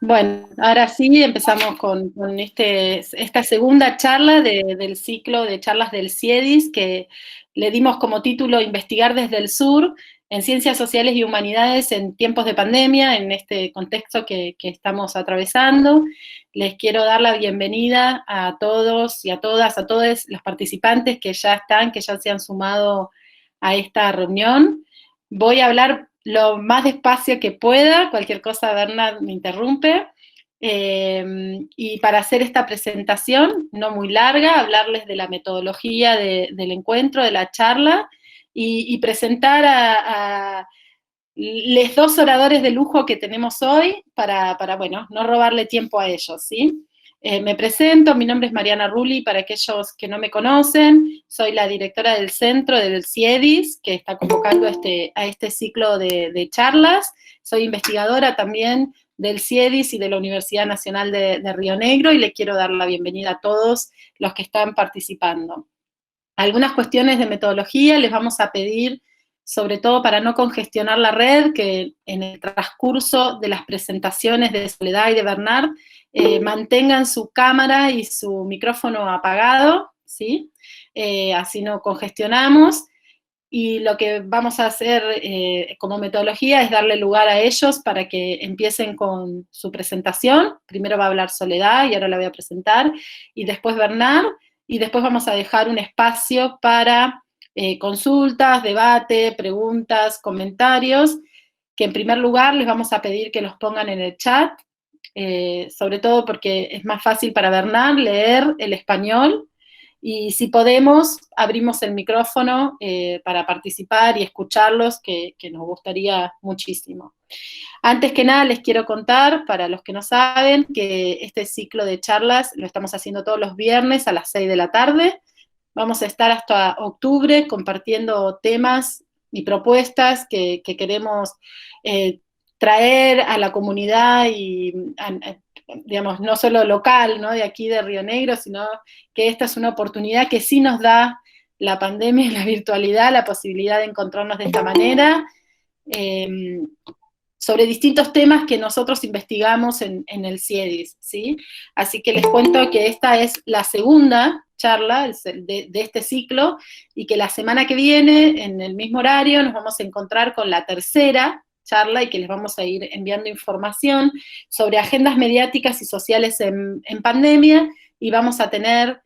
Bueno, ahora sí empezamos con esta segunda charla del ciclo de charlas del CIEDIS, que le dimos como título Investigar desde el Sur en Ciencias Sociales y Humanidades en tiempos de pandemia, en este contexto que estamos atravesando. Les quiero dar la bienvenida a todos y a todas, a todos los participantes que ya están, que ya se han sumado a esta reunión. Voy a hablar lo más despacio que pueda, cualquier cosa Bernard me interrumpe. Y para hacer esta presentación, no muy larga, hablarles de la metodología del encuentro, de la charla, y presentar a los dos oradores de lujo que tenemos hoy bueno, no robarle tiempo a ellos, ¿sí? Me presento, mi nombre es Mariana Rulli, para aquellos que no me conocen, soy la directora del centro del CIEDIS, que está convocando a este ciclo de charlas, soy investigadora también del CIEDIS y de la Universidad Nacional de Río Negro, y le quiero dar la bienvenida a todos los que están participando. Algunas cuestiones de metodología les vamos a pedir, sobre todo para no congestionar la red, que en el transcurso de las presentaciones de Soledad y de Bernard mantengan su cámara y su micrófono apagado, ¿sí? Así no congestionamos. Y lo que vamos a hacer como metodología es darle lugar a ellos para que empiecen con su presentación. Primero va a hablar Soledad, y ahora la voy a presentar, y después Bernard, y después vamos a dejar un espacio para consultas, debate, preguntas, comentarios, que en primer lugar les vamos a pedir que los pongan en el chat, sobre todo porque es más fácil para Bernard leer el español, y si podemos, abrimos el micrófono para participar y escucharlos, que nos gustaría muchísimo. Antes que nada, les quiero contar, para los que no saben, que este ciclo de charlas lo estamos haciendo todos los viernes a las 6 de la tarde. Vamos a estar hasta octubre compartiendo temas y propuestas que queremos traer a la comunidad y digamos, no solo local, ¿no? De aquí de Río Negro, sino que esta es una oportunidad que sí nos da la pandemia y la virtualidad, la posibilidad de encontrarnos de esta manera, sobre distintos temas que nosotros investigamos en el CIEDIS, ¿sí? Así que les cuento que esta es la segunda charla de este ciclo, y que la semana que viene, en el mismo horario, nos vamos a encontrar con la tercera charla, y que les vamos a ir enviando información sobre agendas mediáticas y sociales en pandemia, y vamos a tener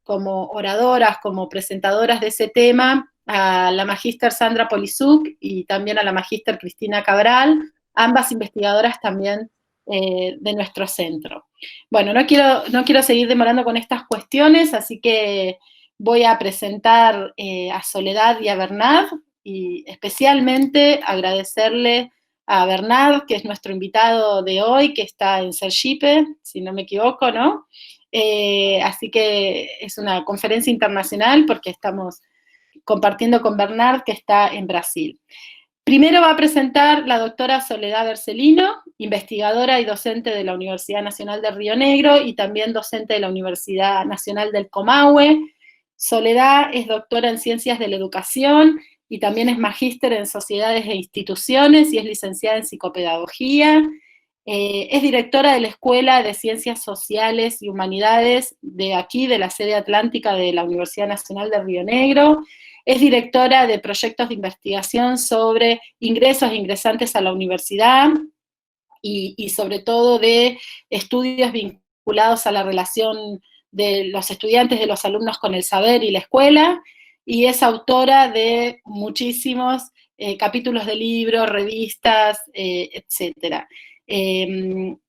como oradoras, como presentadoras de ese tema, a la magíster Sandra Polisuk y también a la magíster Cristina Cabral, ambas investigadoras también de nuestro centro. Bueno, no quiero seguir demorando con estas cuestiones, así que voy a presentar a Soledad y a Bernard, y especialmente agradecerle a Bernard, que es nuestro invitado de hoy, que está en Sergipe, si no me equivoco, ¿no? Así que es una conferencia internacional porque estamos compartiendo con Bernard, que está en Brasil. Primero va a presentar la doctora Soledad Bercelino, investigadora y docente de la Universidad Nacional de Río Negro y también docente de la Universidad Nacional del Comahue. Soledad es doctora en Ciencias de la Educación y también es magíster en Sociedades e Instituciones y es licenciada en Psicopedagogía. Es directora de la Escuela de Ciencias Sociales y Humanidades de aquí, de la sede atlántica de la Universidad Nacional de Río Negro. Es directora de proyectos de investigación sobre ingresos e ingresantes a la universidad y sobre todo de estudios vinculados a la relación de los estudiantes, de los alumnos con el saber y la escuela, y es autora de muchísimos capítulos de libros, revistas, etcétera.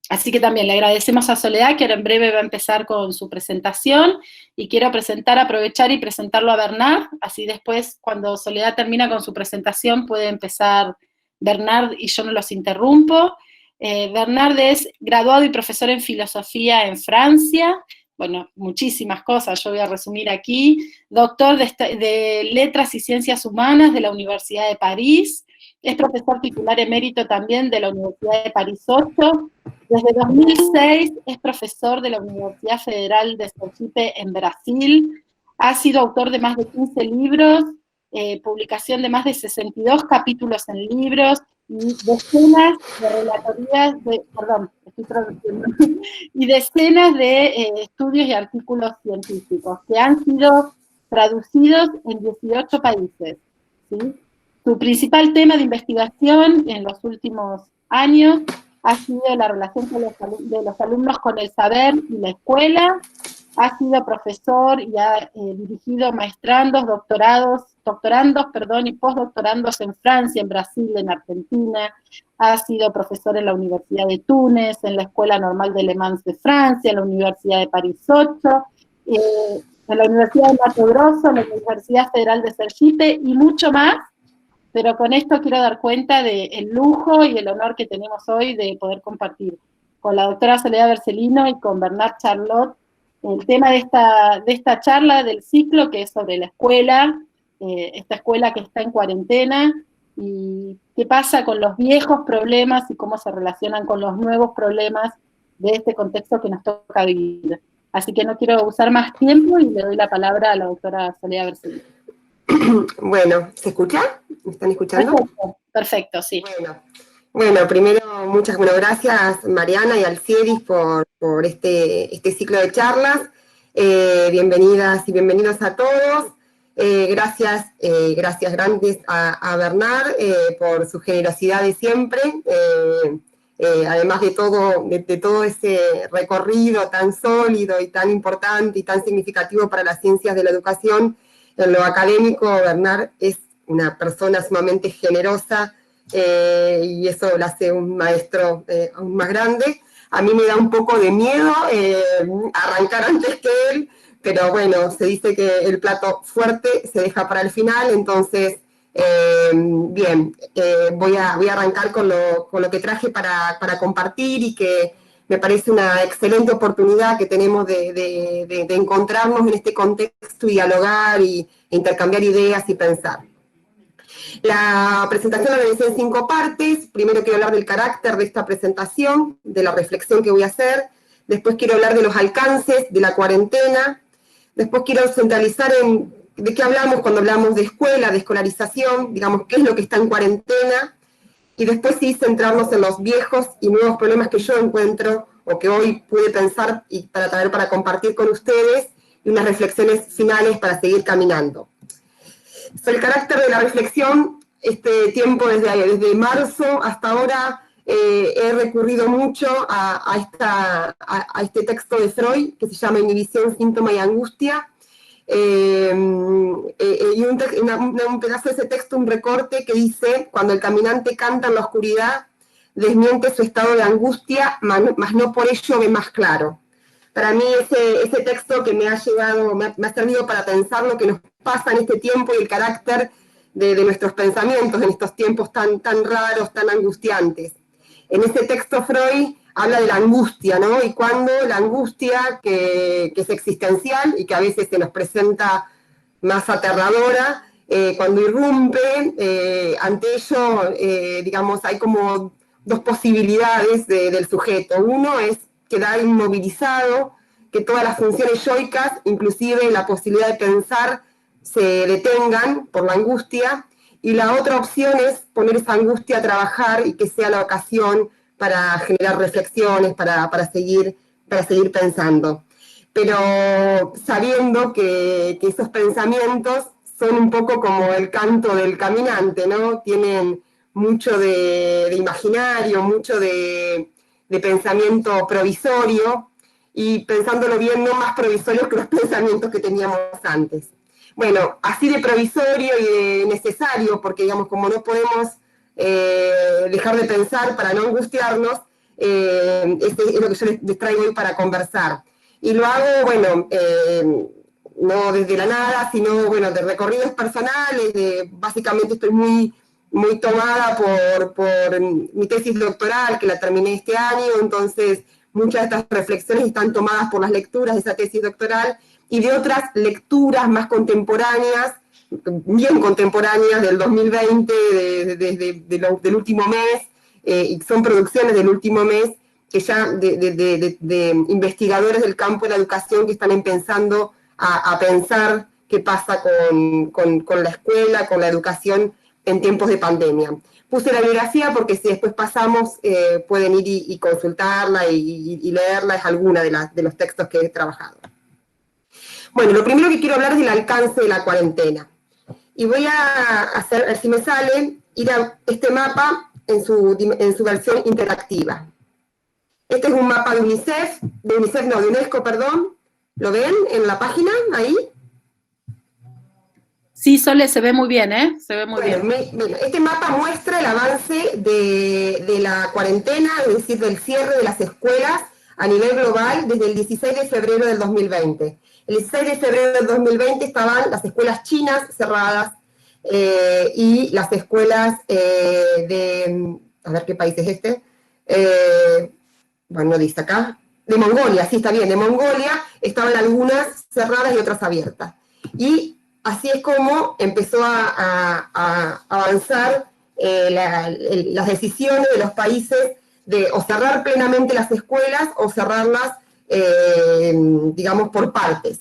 Así que también le agradecemos a Soledad, que ahora en breve va a empezar con su presentación, y quiero aprovechar y presentarlo a Bernard, así después, cuando Soledad termina con su presentación, puede empezar Bernard y yo no los interrumpo. Bernard es graduado y profesor en filosofía en Francia, bueno, muchísimas cosas, yo voy a resumir aquí, doctor de Letras y Ciencias Humanas de la Universidad de París, es profesor titular emérito también de la Universidad de París 8, desde 2006 es profesor de la Universidad Federal de Sergipe en Brasil, ha sido autor de más de 15 libros, publicación de más de 62 capítulos en libros, y decenas de relatorías, perdón, estoy traduciendo, y decenas de estudios y artículos científicos que han sido traducidos en 18 países, ¿sí? Su principal tema de investigación en los últimos años ha sido la relación de los alumnos con el saber y la escuela. Ha sido profesor y ha dirigido maestrandos, doctorandos, y postdoctorandos en Francia, en Brasil, en Argentina. Ha sido profesor en la Universidad de Túnez, en la Escuela Normal de Le Mans de Francia, en la Universidad de París 8, en la Universidad de Mato Grosso, en la Universidad Federal de Sergipe y mucho más. Pero con esto quiero dar cuenta del lujo y el honor que tenemos hoy de poder compartir con la doctora Soledad Bercellino y con Bernard Charlot el tema de esta charla del ciclo, que es sobre la escuela, esta escuela que está en cuarentena, y qué pasa con los viejos problemas y cómo se relacionan con los nuevos problemas de este contexto que nos toca vivir. Así que no quiero usar más tiempo y le doy la palabra a la doctora Soledad Bercellino. Bueno, ¿se escucha? ¿Me están escuchando? Perfecto, perfecto, sí. Bueno, primero, gracias Mariana y Alciedis por este ciclo de charlas. Bienvenidas y bienvenidos a todos. Gracias grandes a Bernard por su generosidad de siempre. Además de todo ese recorrido tan sólido y tan importante y tan significativo para las ciencias de la educación, en lo académico, Bernard es una persona sumamente generosa, y eso lo hace un maestro aún más grande. A mí me da un poco de miedo arrancar antes que él, pero bueno, se dice que el plato fuerte se deja para el final, entonces, bien, voy a arrancar con lo que traje para compartir y que me parece una excelente oportunidad que tenemos de encontrarnos en este contexto y dialogar e intercambiar ideas y pensar. La presentación la organizé en 5 partes. Primero quiero hablar del carácter de esta presentación, de la reflexión que voy a hacer. Después quiero hablar de los alcances de la cuarentena. Después quiero centralizar en de qué hablamos cuando hablamos de escuela, de escolarización, digamos, qué es lo que está en cuarentena. Y después sí centrarnos en los viejos y nuevos problemas que yo encuentro o que hoy pude pensar y para traer para compartir con ustedes, y unas reflexiones finales para seguir caminando. Sobre el carácter de la reflexión, este tiempo desde marzo hasta ahora he recurrido mucho a este texto de Freud que se llama Inhibición, síntoma y angustia, y un pedazo de ese texto, un recorte que dice: cuando el caminante canta en la oscuridad, desmiente su estado de angustia, mas no por ello ve más claro. Para mí ese texto que me ha servido para pensar lo que nos pasa en este tiempo y el carácter de nuestros pensamientos en estos tiempos tan raros, tan angustiantes. En ese texto Freud habla de la angustia, ¿no? Y cuando la angustia que es existencial y que a veces se nos presenta más aterradora, cuando irrumpe, ante ello, digamos, hay como 2 posibilidades del sujeto. Uno es quedar inmovilizado, que todas las funciones yoicas, inclusive la posibilidad de pensar, se detengan por la angustia, y la otra opción es poner esa angustia a trabajar y que sea la ocasión para generar reflexiones, para seguir pensando. Pero sabiendo que esos pensamientos son un poco como el canto del caminante, ¿no? Tienen mucho de imaginario, mucho de pensamiento provisorio, y pensándolo bien, no más provisorios que los pensamientos que teníamos antes. Bueno, así de provisorio y de necesario, porque digamos, como no podemos dejar de pensar para no angustiarnos, este es lo que yo les traigo hoy para conversar. Y lo hago, bueno, no desde la nada, sino, bueno, de recorridos personales, básicamente estoy muy tomada por mi tesis doctoral, que la terminé este año, entonces muchas de estas reflexiones están tomadas por las lecturas de esa tesis doctoral y de otras lecturas más contemporáneas, bien contemporáneas, del 2020, del último mes, y son producciones del último mes, que ya de investigadores del campo de la educación que están empezando a pensar qué pasa con la escuela, con la educación en tiempos de pandemia. Puse la bibliografía porque si después pasamos pueden ir y consultarla y leerla, es alguna de los textos que he trabajado. Bueno, lo primero que quiero hablar es del alcance de la cuarentena. Y voy a hacer, a ver si me sale, ir a este mapa en su versión interactiva. Este es un mapa de UNICEF, de UNESCO, perdón. ¿Lo ven en la página, ahí? Sí, Sole, se ve muy bien, ¿eh? Se ve muy bien. Este mapa muestra el avance de la cuarentena, es decir, del cierre de las escuelas a nivel global desde el 16 de febrero del 2020. El 16 de febrero del 2020 estaban las escuelas chinas cerradas y las escuelas a ver qué país es este, bueno, no dice acá, de Mongolia, sí está bien, de Mongolia estaban algunas cerradas y otras abiertas. Y así es como empezó a avanzar las decisiones de los países de o cerrar plenamente las escuelas o cerrarlas, digamos, por partes.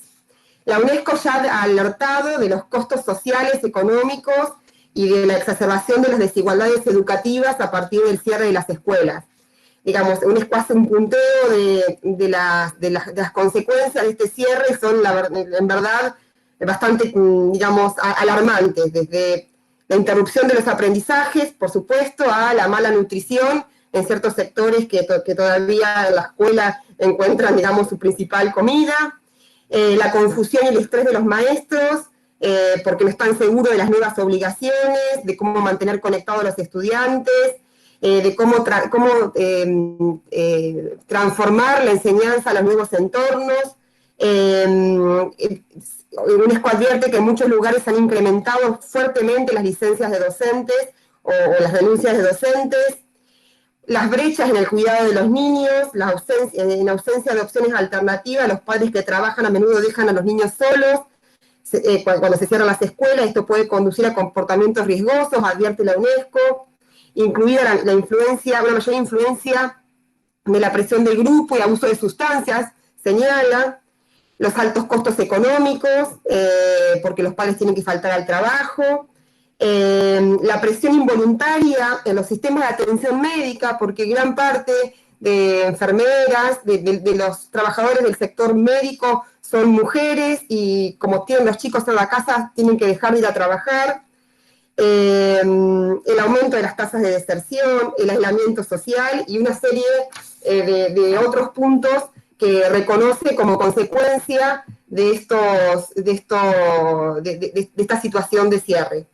La UNESCO ya ha alertado de los costos sociales, económicos y de la exacerbación de las desigualdades educativas a partir del cierre de las escuelas. Digamos, hace un punteo de las consecuencias de este cierre son, en verdad, bastante, digamos, alarmantes, desde la interrupción de los aprendizajes, por supuesto, a la mala nutrición en ciertos sectores que todavía en la escuela encuentran, digamos, su principal comida, la confusión y el estrés de los maestros, porque no están seguros de las nuevas obligaciones, de cómo mantener conectados a los estudiantes, de cómo transformar la enseñanza a los nuevos entornos. UNESCO advierte que en muchos lugares han incrementado fuertemente las licencias de docentes o las denuncias de docentes, las brechas en el cuidado de los niños, en ausencia de opciones alternativas, los padres que trabajan a menudo dejan a los niños solos, cuando se cierran las escuelas, esto puede conducir a comportamientos riesgosos, advierte la UNESCO, incluida la influencia, una mayor influencia de la presión del grupo y abuso de sustancias, señala, los altos costos económicos, porque los padres tienen que faltar al trabajo, la presión involuntaria en los sistemas de atención médica, porque gran parte de enfermeras, de los trabajadores del sector médico son mujeres y como tienen los chicos en la casa tienen que dejar de ir a trabajar, el aumento de las tasas de deserción, el aislamiento social y una serie de otros puntos que reconoce como consecuencia de esta situación de cierre.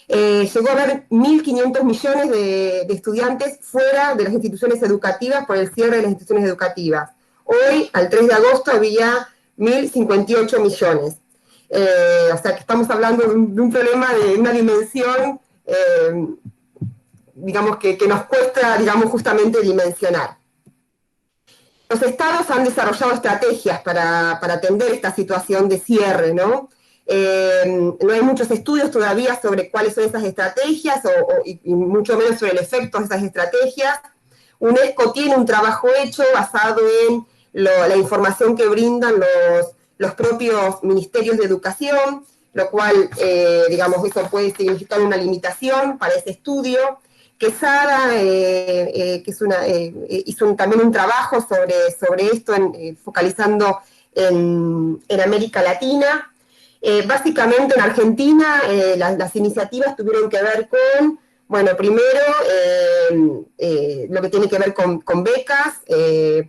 Llegó a haber 1.500 millones de estudiantes fuera de las instituciones educativas por el cierre de las instituciones educativas. Hoy, al 3 de agosto, había 1.058 millones. O sea que estamos hablando de un problema de una dimensión, digamos, que nos cuesta, digamos, justamente dimensionar. Los estados han desarrollado estrategias para atender esta situación de cierre, ¿no? No hay muchos estudios todavía sobre cuáles son esas estrategias y mucho menos sobre el efecto de esas estrategias. UNESCO tiene un trabajo hecho basado en la información que brindan los propios ministerios de educación, lo cual, digamos, eso puede significar una limitación para ese estudio. Quesada, que hizo también un trabajo sobre esto, focalizando en América Latina. Básicamente en Argentina las iniciativas tuvieron que ver con, bueno, primero lo que tiene que ver con becas,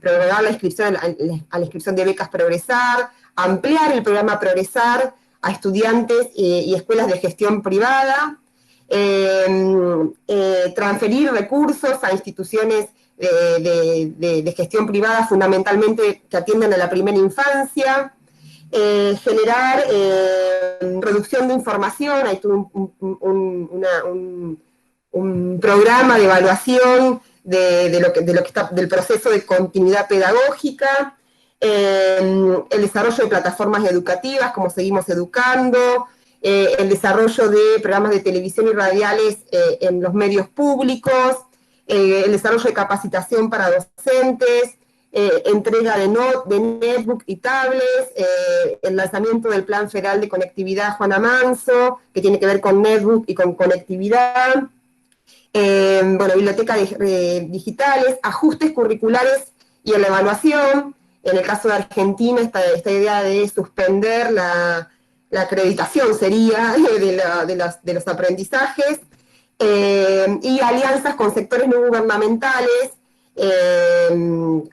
prorrogar la inscripción a la inscripción de becas Progresar, ampliar el programa Progresar a estudiantes y escuelas de gestión privada, transferir recursos a instituciones de gestión privada fundamentalmente que atiendan a la primera infancia, generar reducción de información, hay todo un programa de evaluación del proceso de continuidad pedagógica, el desarrollo de plataformas educativas, como seguimos educando, el desarrollo de programas de televisión y radiales en los medios públicos, el desarrollo de capacitación para docentes, entrega de netbook y tablets, el lanzamiento del Plan Federal de Conectividad Juana Manso, que tiene que ver con netbook y con conectividad, Bueno, bibliotecas digitales, ajustes curriculares y en la evaluación. En el caso de Argentina, esta idea de suspender la acreditación sería de los aprendizajes, y alianzas con sectores no gubernamentales,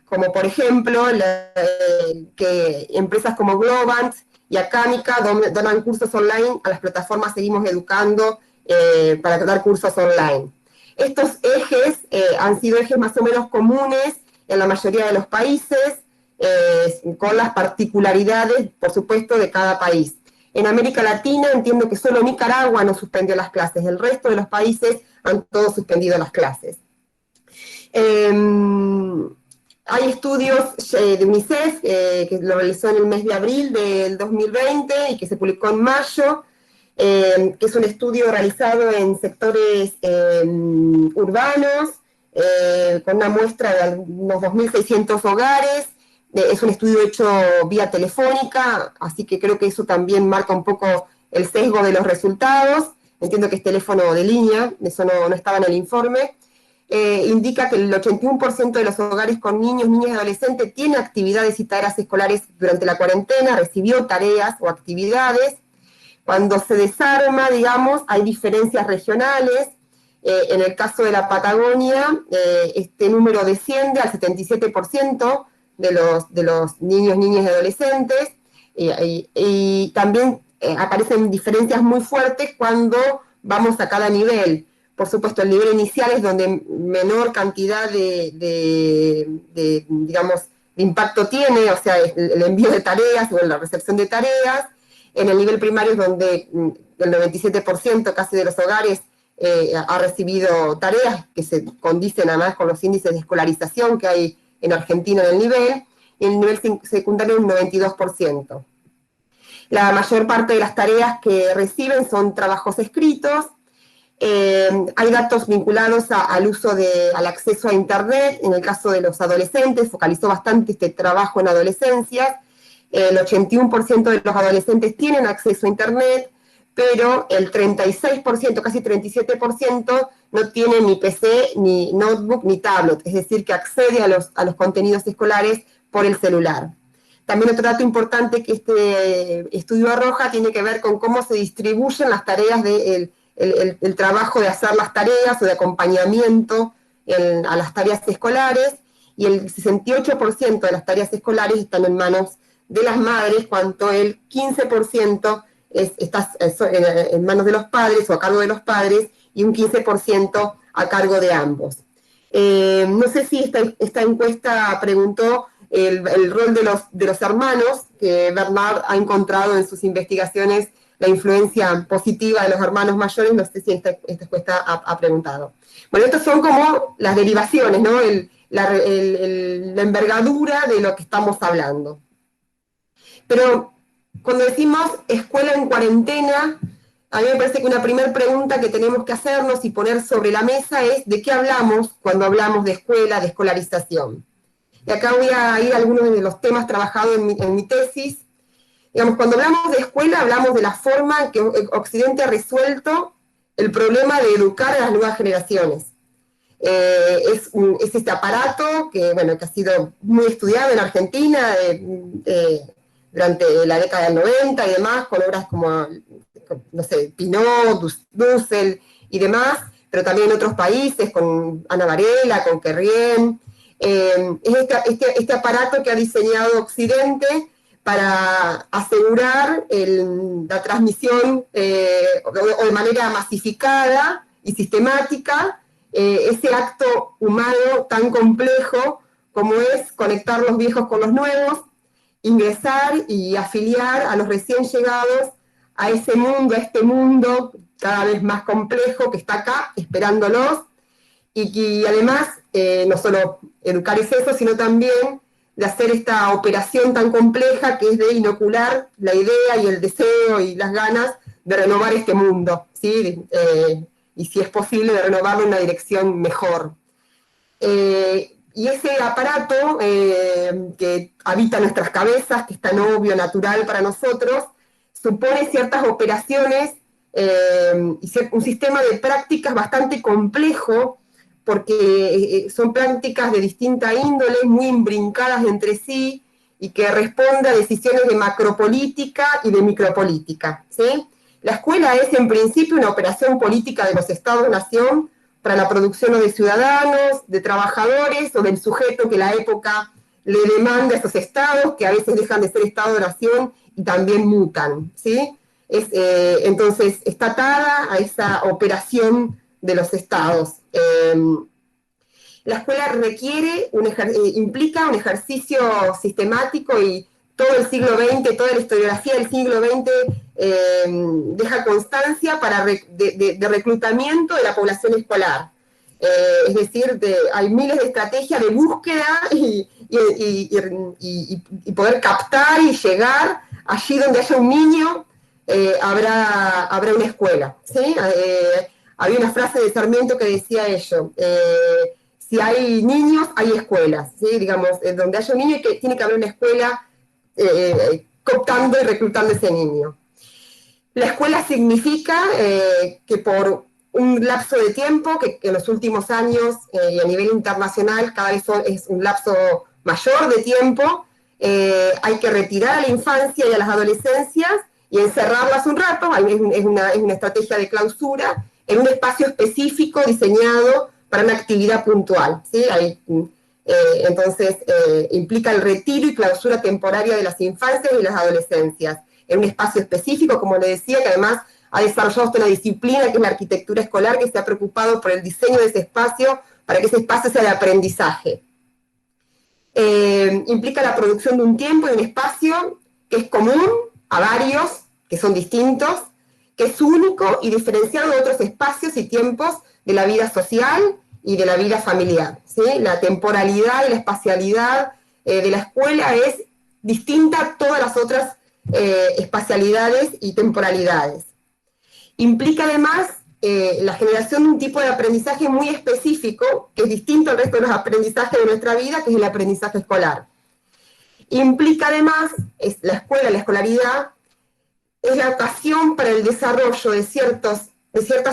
como por ejemplo que empresas como Globant y Acámica donan cursos online a las plataformas Seguimos Educando, para dar cursos online. Estos ejes han sido ejes más o menos comunes en la mayoría de los países, con las particularidades, por supuesto, de cada país. En América Latina entiendo que solo Nicaragua no suspendió las clases, el resto de los países han todos suspendido las clases. Hay estudios de UNICEF, que lo realizó en el mes de abril del 2020 y que se publicó en mayo, que es un estudio realizado en sectores urbanos, con una muestra de unos 2.600 hogares. Es un estudio hecho vía telefónica, así que creo que eso también marca un poco el sesgo de los resultados. Entiendo que es teléfono de línea, eso no estaba en el informe. Indica que el 81% de los hogares con niños, niñas y adolescentes tiene actividades y tareas escolares durante la cuarentena, recibió tareas o actividades. Cuando se desarma, digamos, hay diferencias regionales. En el caso de la Patagonia, este número desciende al 77% de los niños, niñas y adolescentes, y también aparecen diferencias muy fuertes cuando vamos a cada nivel. Por supuesto, el nivel inicial es donde menor cantidad digamos, de impacto tiene, o sea, el envío de tareas o la recepción de tareas. En el nivel primario es donde el 97% casi de los hogares ha recibido tareas que se condicen además con los índices de escolarización que hay en Argentina en el nivel, y en el nivel secundario un 92%. La mayor parte de las tareas que reciben son trabajos escritos. Hay datos vinculados al uso al acceso a Internet. En el caso de los adolescentes, focalizó bastante este trabajo en adolescencias. El 81% de los adolescentes tienen acceso a Internet, pero el 36%, casi 37%, no tiene ni PC, ni notebook, ni tablet, es decir, que accede a los contenidos escolares por el celular. También otro dato importante que este estudio arroja tiene que ver con cómo se distribuyen las tareas el trabajo de hacer las tareas o de acompañamiento a las tareas escolares, y el 68% de las tareas escolares están en manos de las madres, cuanto el 15% está en manos de los padres o a cargo de los padres, y un 15% a cargo de ambos. No sé si esta encuesta preguntó el rol de los hermanos, que Bernard ha encontrado en sus investigaciones la influencia positiva de los hermanos mayores. No sé si esta encuesta ha preguntado. Bueno, estas son como las derivaciones, ¿no? La envergadura de lo que estamos hablando. Pero cuando decimos escuela en cuarentena, a mí me parece que una primera pregunta que tenemos que hacernos y poner sobre la mesa es ¿de qué hablamos cuando hablamos de escuela, de escolarización? Y acá voy a ir a algunos de los temas trabajados en mi tesis. Digamos, cuando hablamos de escuela, hablamos de la forma en que Occidente ha resuelto el problema de educar a las nuevas generaciones. Es este aparato que, bueno, que ha sido muy estudiado en Argentina durante la década del 90 y demás, con obras como, no sé, Pinot, Dussel y demás, pero también en otros países, con Ana Varela, con Querrien. Es este aparato que ha diseñado Occidente para asegurar la transmisión o de manera masificada y sistemática, ese acto humano tan complejo como es conectar los viejos con los nuevos, ingresar y afiliar a los recién llegados a ese mundo, a este mundo cada vez más complejo que está acá, esperándolos, y además no solo educar es eso, sino también de hacer esta operación tan compleja que es de inocular la idea y el deseo y las ganas de renovar este mundo, ¿sí? Y si es posible, de renovarlo en una dirección mejor. Y ese aparato que habita nuestras cabezas, que es tan obvio, natural para nosotros, supone ciertas operaciones un sistema de prácticas bastante complejo, porque son prácticas de distinta índole, muy imbrincadas entre sí, y que responde a decisiones de macropolítica y de micropolítica, ¿sí? La escuela es en principio una operación política de los Estados-nación para la producción de ciudadanos, de trabajadores o del sujeto que la época le demanda a esos estados, que a veces dejan de ser Estado-nación y también mutan, ¿sí? Entonces está atada a esa operación de los estados. La escuela implica un ejercicio sistemático, y todo el siglo XX, toda la historiografía del siglo XX deja constancia de reclutamiento de la población escolar. Es decir, hay miles de estrategias de búsqueda y poder captar y llegar allí donde haya un niño, habrá una escuela, ¿sí? Había una frase de Sarmiento que decía ello, si hay niños, hay escuelas, ¿sí? Digamos, donde haya un niño tiene que haber una escuela cooptando y reclutando ese niño. La escuela significa que por un lapso de tiempo, que en los últimos años y a nivel internacional cada vez es un lapso mayor de tiempo, hay que retirar a la infancia y a las adolescencias y encerrarlas un rato, es una estrategia de clausura, en un espacio específico diseñado para una actividad puntual, ¿sí? Entonces, implica el retiro y clausura temporaria de las infancias y las adolescencias, en un espacio específico, como le decía, que además ha desarrollado una disciplina que es la arquitectura escolar, que se ha preocupado por el diseño de ese espacio, para que ese espacio sea de aprendizaje. Implica la producción de un tiempo y un espacio que es común a varios, que son distintos, que es único y diferenciado de otros espacios y tiempos de la vida social y de la vida familiar, ¿sí? La temporalidad y la espacialidad de la escuela es distinta a todas las otras espacialidades y temporalidades. Implica además la generación de un tipo de aprendizaje muy específico, que es distinto al resto de los aprendizajes de nuestra vida, que es el aprendizaje escolar. Implica además, la escuela, la escolaridad, es la ocasión para el desarrollo de ciertas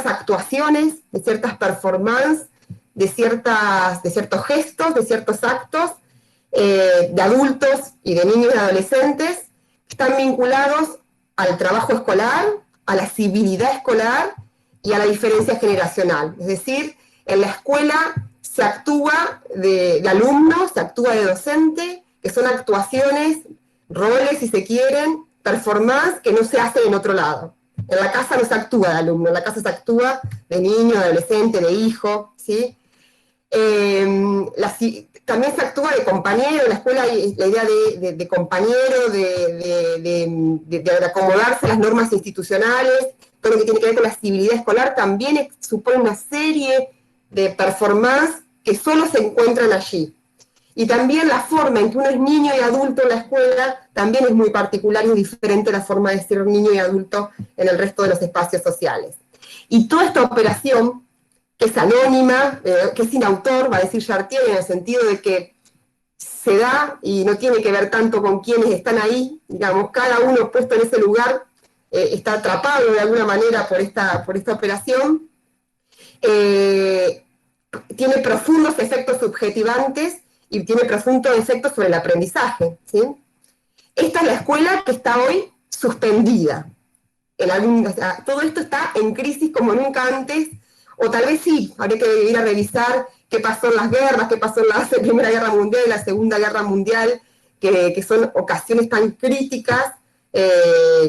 actuaciones, de ciertas performances, de ciertos gestos, de ciertos actos, de adultos y de niños y adolescentes, que están vinculados al trabajo escolar, a la civilidad escolar y a la diferencia generacional. Es decir, en la escuela se actúa de alumno, se actúa de docente, que son actuaciones, roles, si se quieren, performance que no se hacen en otro lado. En la casa no se actúa de alumno, en la casa se actúa de niño, de adolescente, de hijo, ¿sí? También se actúa de compañero, en la escuela hay la idea de compañero, de acomodarse a las normas institucionales, todo lo que tiene que ver con la civilidad escolar también supone una serie de performances que solo se encuentran allí. Y también la forma en que uno es niño y adulto en la escuela también es muy particular y diferente a la forma de ser niño y adulto en el resto de los espacios sociales. Y toda esta operación, que es anónima, que es sin autor, va a decir Chartier, en el sentido de que se da y no tiene que ver tanto con quienes están ahí, digamos, cada uno puesto en ese lugar está atrapado de alguna manera por esta operación, tiene profundos efectos subjetivantes y tiene profundos efectos sobre el aprendizaje, ¿sí? Esta es la escuela que está hoy suspendida. Todo esto está en crisis como nunca antes, o tal vez sí, habría que ir a revisar qué pasó en las guerras, qué pasó en la Primera Guerra Mundial y la Segunda Guerra Mundial, que son ocasiones tan críticas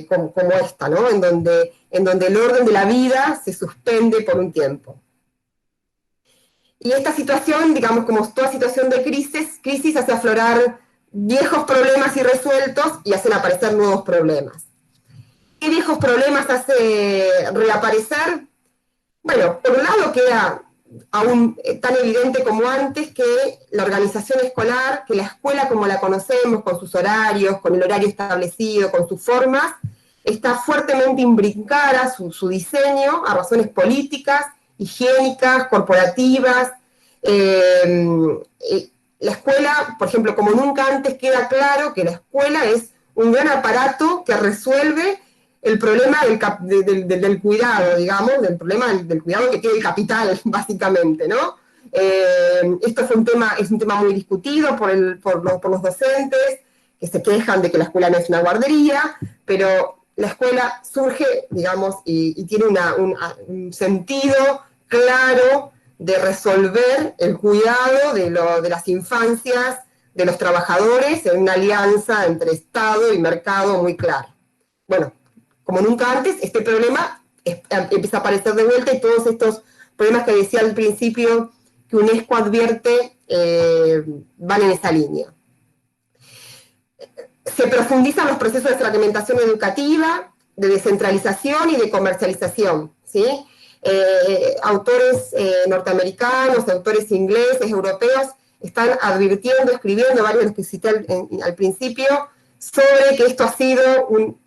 como esta, ¿no? En donde el orden de la vida se suspende por un tiempo. Y esta situación, digamos, como toda situación de crisis hace aflorar viejos problemas irresueltos y hacen aparecer nuevos problemas. ¿Qué viejos problemas hace reaparecer? Bueno, por un lado queda aún tan evidente como antes que la organización escolar, que la escuela como la conocemos, con sus horarios, con el horario establecido, con sus formas, está fuertemente imbrincada su diseño a razones políticas, higiénicas, corporativas. La escuela, por ejemplo, como nunca antes queda claro que la escuela es un gran aparato que resuelve el problema del cuidado, digamos, del problema del cuidado que tiene el capital, básicamente, ¿no? Esto es un tema muy discutido por los docentes, que se quejan de que la escuela no es una guardería, pero la escuela surge, digamos, y tiene un sentido claro de resolver el cuidado de las infancias, de los trabajadores, en una alianza entre Estado y mercado muy clara. Bueno, como nunca antes, este problema empieza a aparecer de vuelta y todos estos problemas que decía al principio que UNESCO advierte van en esa línea. Se profundizan los procesos de fragmentación educativa, de descentralización y de comercialización, ¿sí? Autores norteamericanos, autores ingleses, europeos, están advirtiendo, escribiendo, varios de los que cité al principio, sobre que esto ha sido un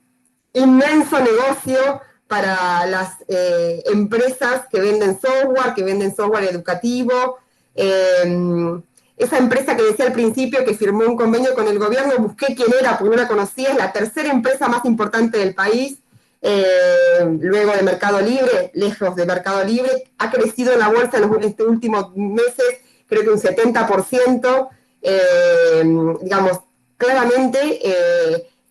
inmenso negocio para las empresas que venden software educativo. Esa empresa que decía al principio que firmó un convenio con el gobierno, busqué quién era porque no la conocía, es la tercera empresa más importante del país, luego de Mercado Libre, lejos de Mercado Libre, ha crecido en la bolsa en estos últimos meses, creo que un 70%, digamos, claramente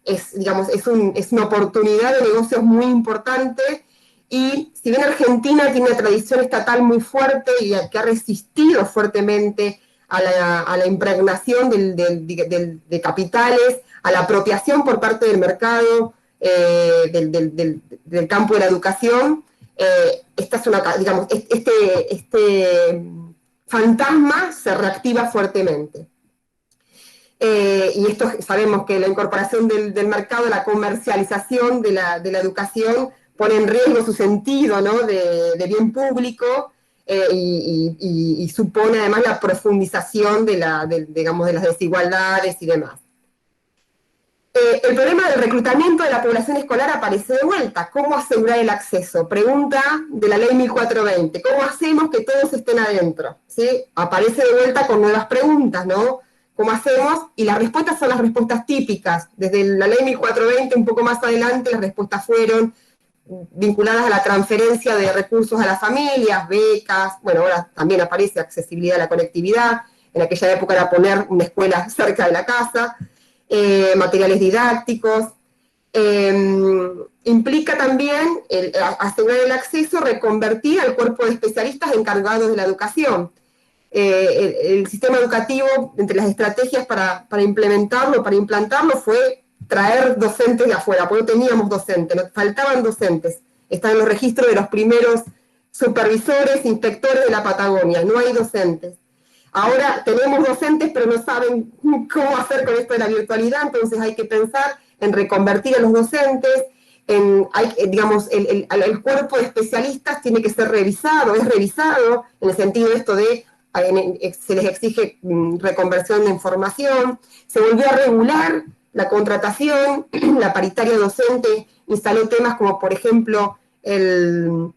es una oportunidad de negocios muy importante, y si bien Argentina tiene una tradición estatal muy fuerte y que ha resistido fuertemente a la impregnación de capitales, a la apropiación por parte del mercado del campo de la educación, esta es digamos, este fantasma se reactiva fuertemente. Y esto sabemos que la incorporación del mercado, la comercialización de la educación pone en riesgo su sentido, ¿no?, de bien público, y supone además la profundización digamos, de las desigualdades y demás. El problema del reclutamiento de la población escolar aparece de vuelta. ¿Cómo asegurar el acceso? Pregunta de la ley 1420. ¿Cómo hacemos que todos estén adentro? ¿Sí? Aparece de vuelta con nuevas preguntas, ¿no? ¿Cómo hacemos? Y las respuestas son las respuestas típicas. Desde la ley 1420, un poco más adelante, las respuestas fueron vinculadas a la transferencia de recursos a las familias, becas, bueno, ahora también aparece accesibilidad a la conectividad, en aquella época era poner una escuela cerca de la casa, materiales didácticos, implica también asegurar el acceso, reconvertir al cuerpo de especialistas encargados de la educación. El sistema educativo, entre las estrategias para implementarlo, para implantarlo, fue traer docentes de afuera, porque no teníamos docentes, nos faltaban docentes. Están en los registros de los primeros supervisores, inspectores de la Patagonia, no hay docentes. Ahora tenemos docentes, pero no saben cómo hacer con esto de la virtualidad, entonces hay que pensar en reconvertir a los docentes, digamos, el cuerpo de especialistas tiene que ser revisado, es revisado, en el sentido de esto de se les exige reconversión de información, se volvió a regular la contratación, la paritaria docente instaló temas como, por ejemplo, el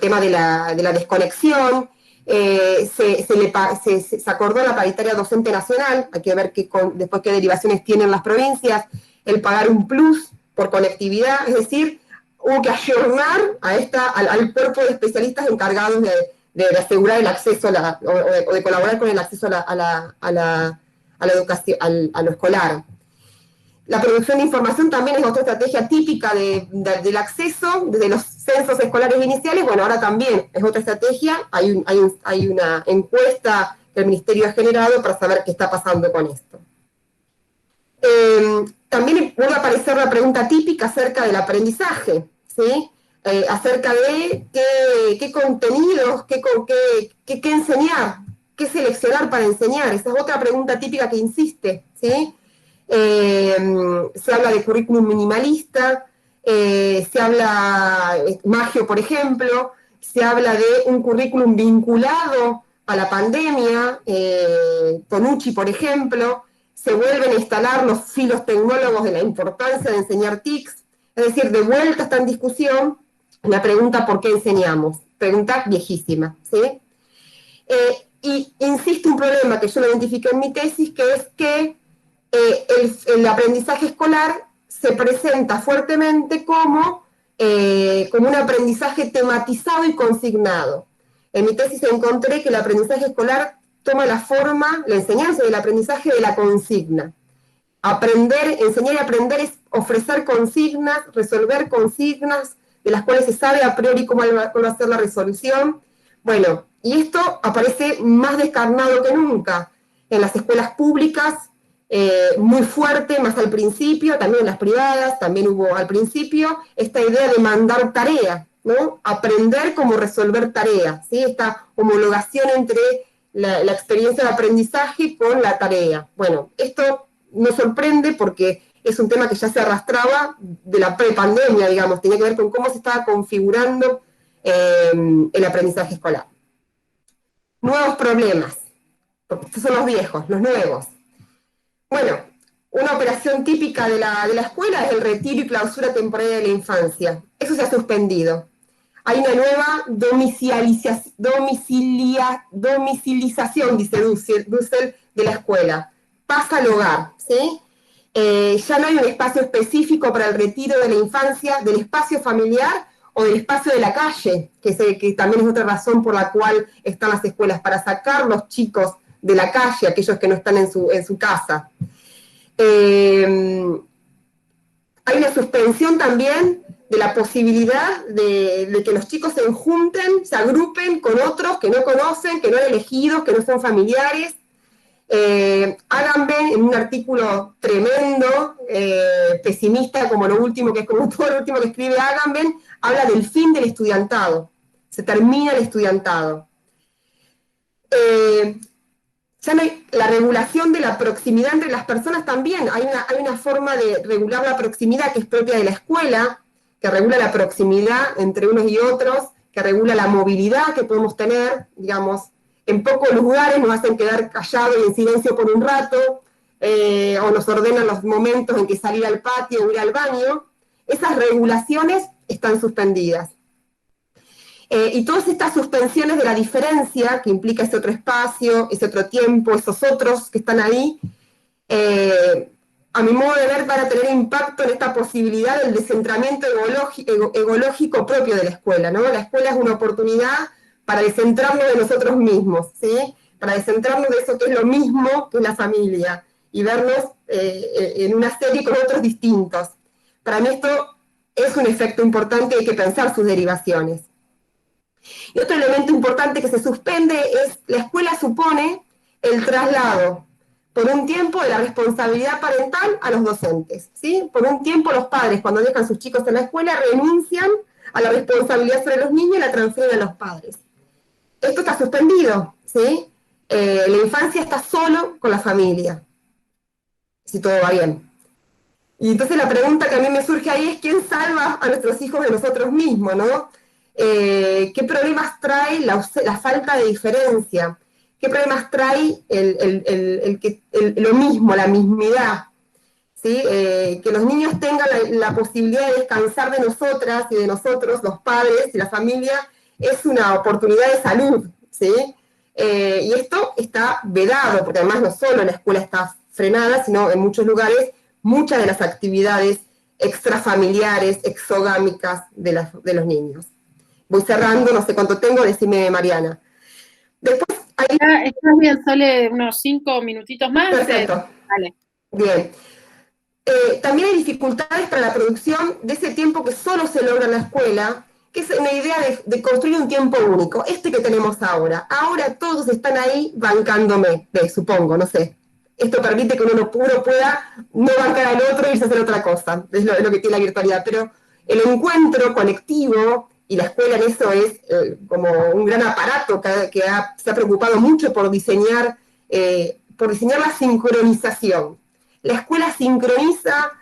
tema de la desconexión, se acordó la paritaria docente nacional, hay que ver después qué derivaciones tienen las provincias, el pagar un plus por conectividad, es decir, hubo que ayornar al cuerpo de especialistas encargados de asegurar el acceso o de colaborar con el acceso a la educación, a lo escolar. La producción de información también es otra estrategia típica del acceso, desde los censos escolares iniciales. Bueno, ahora también es otra estrategia, hay una encuesta que el Ministerio ha generado para saber qué está pasando con esto. También vuelve a aparecer la pregunta típica acerca del aprendizaje, ¿sí? Acerca de qué contenidos, qué enseñar, qué seleccionar para enseñar. Esa es otra pregunta típica que insiste, ¿sí? Se habla de currículum minimalista, se habla, Maggio por ejemplo, se habla de un currículum vinculado a la pandemia, Tonucci por ejemplo, se vuelven a instalar los filos tecnólogos de la importancia de enseñar TICs, es decir, de vuelta está en discusión la pregunta ¿por qué enseñamos? Pregunta viejísima, ¿sí? Y insiste un problema que yo lo identifiqué en mi tesis, que es que el aprendizaje escolar se presenta fuertemente como un aprendizaje tematizado y consignado. En mi tesis encontré que el aprendizaje escolar toma la forma, la enseñanza del aprendizaje de la consigna. Enseñar y aprender es ofrecer consignas, resolver consignas de las cuales se sabe a priori cómo va a ser la resolución. Bueno, y esto aparece más descarnado que nunca en las escuelas públicas, muy fuerte, más al principio, también en las privadas, también hubo al principio esta idea de mandar tarea, ¿no? Aprender como resolver tareas, ¿sí? Esta homologación entre la experiencia de aprendizaje con la tarea. Bueno, esto nos sorprende porque es un tema que ya se arrastraba de la prepandemia, digamos, tenía que ver con cómo se estaba configurando el aprendizaje escolar. Nuevos problemas, porque estos son los viejos, los nuevos. Bueno, una operación típica de la escuela es el retiro y clausura temporaria de la infancia. Eso se ha suspendido. Hay una nueva domicilización, dice Dussel, de la escuela. Pasa al hogar, ¿sí? Ya no hay un espacio específico para el retiro de la infancia, del espacio familiar o del espacio de la calle, que también es otra razón por la cual están las escuelas, para sacar los chicos de la calle, aquellos que no están en su casa. Hay una suspensión también de la posibilidad de que los chicos se junten, se agrupen con otros que no conocen, que no han elegido, que no son familiares. Agamben, en un artículo tremendo, pesimista, como lo último, que es como todo lo último que escribe Agamben, habla del fin del estudiantado. Se termina el estudiantado. Ya no hay, la regulación de la proximidad entre las personas también. Hay una forma de regular la proximidad que es propia de la escuela, que regula la proximidad entre unos y otros, que regula la movilidad que podemos tener, digamos, en pocos lugares nos hacen quedar callados y en silencio por un rato, o nos ordenan los momentos en que salir al patio o ir al baño. Esas regulaciones están suspendidas. Y todas estas suspensiones de la diferencia, que implica ese otro espacio, ese otro tiempo, esos otros que están ahí, a mi modo de ver van a tener impacto en esta posibilidad del descentramiento egológico propio de la escuela, ¿no? La escuela es una oportunidad para descentrarnos de nosotros mismos, ¿sí? Para descentrarnos de eso que es lo mismo que la familia, y vernos en una serie con otros distintos. Para mí esto es un efecto importante, hay que pensar sus derivaciones. Y otro elemento importante que se suspende es, la escuela supone el traslado por un tiempo de la responsabilidad parental a los docentes, ¿sí? Por un tiempo los padres, cuando dejan sus chicos en la escuela, renuncian a la responsabilidad sobre los niños y la transfieren a los padres. Esto está suspendido, ¿sí? La infancia está solo con la familia, si todo va bien. Y entonces la pregunta que a mí me surge ahí es, ¿quién salva a nuestros hijos de nosotros mismos, no? ¿Qué problemas trae la falta de diferencia? ¿Qué problemas trae lo mismo, la mismidad? ¿Sí? Que los niños tengan la posibilidad de descansar de nosotras y de nosotros, los padres y la familia, es una oportunidad de salud, ¿sí? Y esto está vedado, porque además no solo la escuela está frenada, sino en muchos lugares muchas de las actividades extrafamiliares, exogámicas de los niños. Voy cerrando, no sé cuánto tengo, decime, Mariana. Después, ahí... ¿Estás bien, Sole, unos 5 minutitos más? Perfecto. Vale. Bien. También hay dificultades para la producción de ese tiempo que solo se logra en la escuela, que es una idea de construir un tiempo único, este que tenemos ahora. Ahora todos están ahí bancándome, supongo, no sé. Esto permite que uno pueda no bancar al otro e irse a hacer otra cosa, es lo que tiene la virtualidad, pero el encuentro colectivo, y la escuela en eso es como un gran aparato que se ha preocupado mucho por diseñar la sincronización. La escuela sincroniza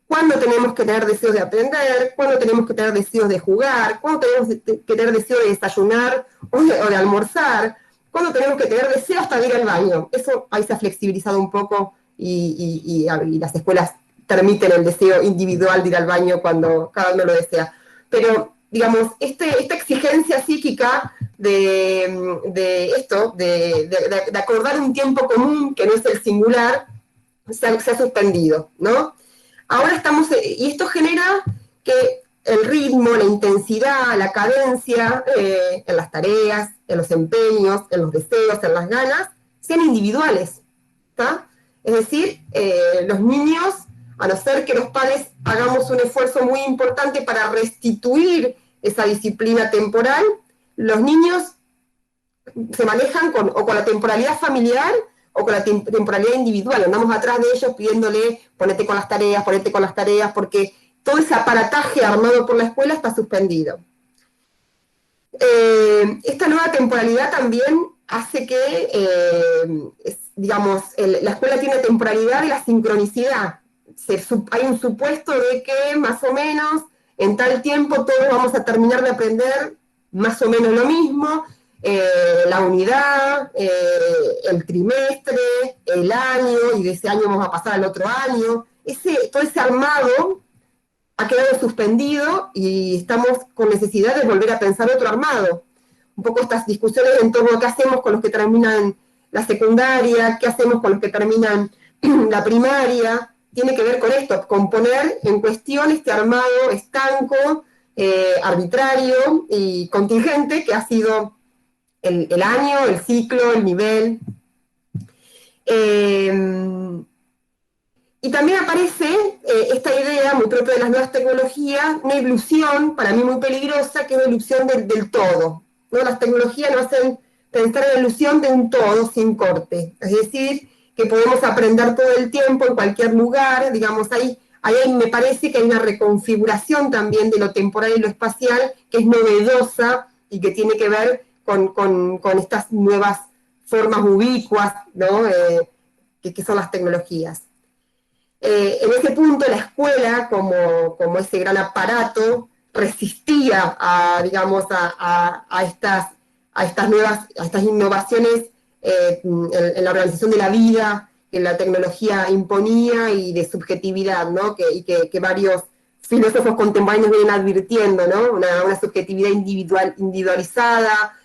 cuándo tenemos que tener deseos de aprender, cuándo tenemos que tener deseos de jugar, cuándo tenemos que tener deseos de desayunar o de almorzar, cuándo tenemos que tener deseos hasta de ir al baño. Eso ahí se ha flexibilizado un poco y las escuelas permiten el deseo individual de ir al baño cuando cada uno lo desea. Pero, digamos, esta exigencia psíquica de acordar un tiempo común que no es el singular, se ha suspendido, ¿no? Ahora estamos, y esto genera que el ritmo, la intensidad, la cadencia en las tareas, en los empeños, en los deseos, en las ganas, sean individuales, ¿está? Es decir, los niños, a no ser que los padres hagamos un esfuerzo muy importante para restituir esa disciplina temporal, los niños se manejan o con la temporalidad familiar o con la temporalidad individual. Andamos atrás de ellos pidiéndole, ponete con las tareas, porque todo ese aparataje armado por la escuela está suspendido. Esta nueva temporalidad también hace que, digamos, la escuela tiene la temporalidad de la sincronicidad. Hay un supuesto de que más o menos en tal tiempo todos vamos a terminar de aprender más o menos lo mismo, la unidad, el trimestre, el año, y de ese año vamos a pasar al otro año. Todo ese armado ha quedado suspendido y estamos con necesidad de volver a pensar otro armado. Un poco estas discusiones en torno a qué hacemos con los que terminan la secundaria, qué hacemos con los que terminan la primaria, tiene que ver con esto, con poner en cuestión este armado estanco, arbitrario y contingente que ha sido el año, el ciclo, el nivel. Y también aparece esta idea muy propia de las nuevas tecnologías, una ilusión, para mí muy peligrosa, que es la ilusión del todo, ¿no? Las tecnologías nos hacen pensar en la ilusión de un todo sin corte, es decir, que podemos aprender todo el tiempo, en cualquier lugar, digamos, ahí me parece que hay una reconfiguración también de lo temporal y lo espacial, que es novedosa y que tiene que ver con estas nuevas formas ubicuas, ¿no? Que son las tecnologías. En ese punto la escuela, como ese gran aparato, resistía a, digamos, a estas innovaciones en la organización de la vida que la tecnología imponía y de subjetividad, ¿no? Y que varios filósofos contemporáneos vienen advirtiendo, ¿no? Una subjetividad individualizada,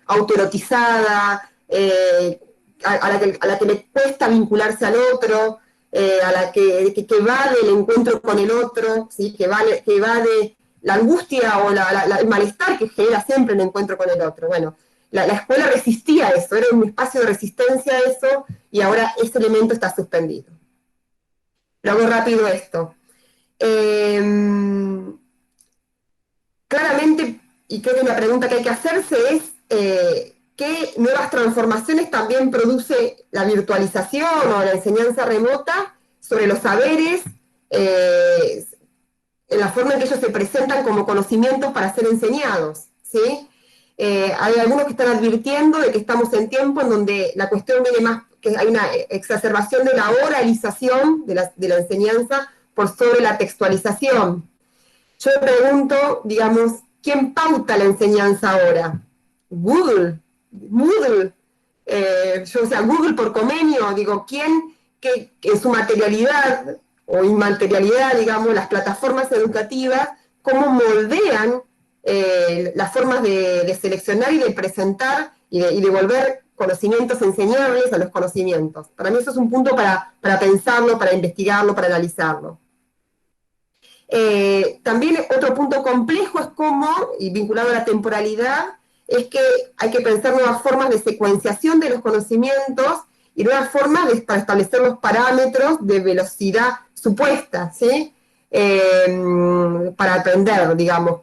autoerotizada, a la que le cuesta vincularse al otro, a la que evade el encuentro con el otro, ¿sí? que evade la angustia o el malestar que genera siempre el encuentro con el otro. Bueno, la escuela resistía a eso, era un espacio de resistencia a eso, y ahora ese elemento está suspendido. Lo hago rápido esto. Claramente, y creo que una pregunta que hay que hacerse es qué nuevas transformaciones también produce la virtualización o la enseñanza remota sobre los saberes, en la forma en que ellos se presentan como conocimientos para ser enseñados, ¿sí? Hay algunos que están advirtiendo de que estamos en tiempo en donde la cuestión viene más, que hay una exacerbación de la oralización de la enseñanza por sobre la textualización. Yo me pregunto, digamos, ¿quién pauta la enseñanza ahora? Google, Moodle, o sea, Google por convenio, digo, ¿quién que en su materialidad o inmaterialidad, digamos, las plataformas educativas, cómo moldean las formas de seleccionar y de presentar y de volver conocimientos enseñables a los conocimientos? Para mí eso es un punto para pensarlo, para investigarlo, para analizarlo. También otro punto complejo es cómo, y vinculado a la temporalidad, es que hay que pensar nuevas formas de secuenciación de los conocimientos y nuevas formas para establecer los parámetros de velocidad supuesta, ¿sí? Para aprender, digamos.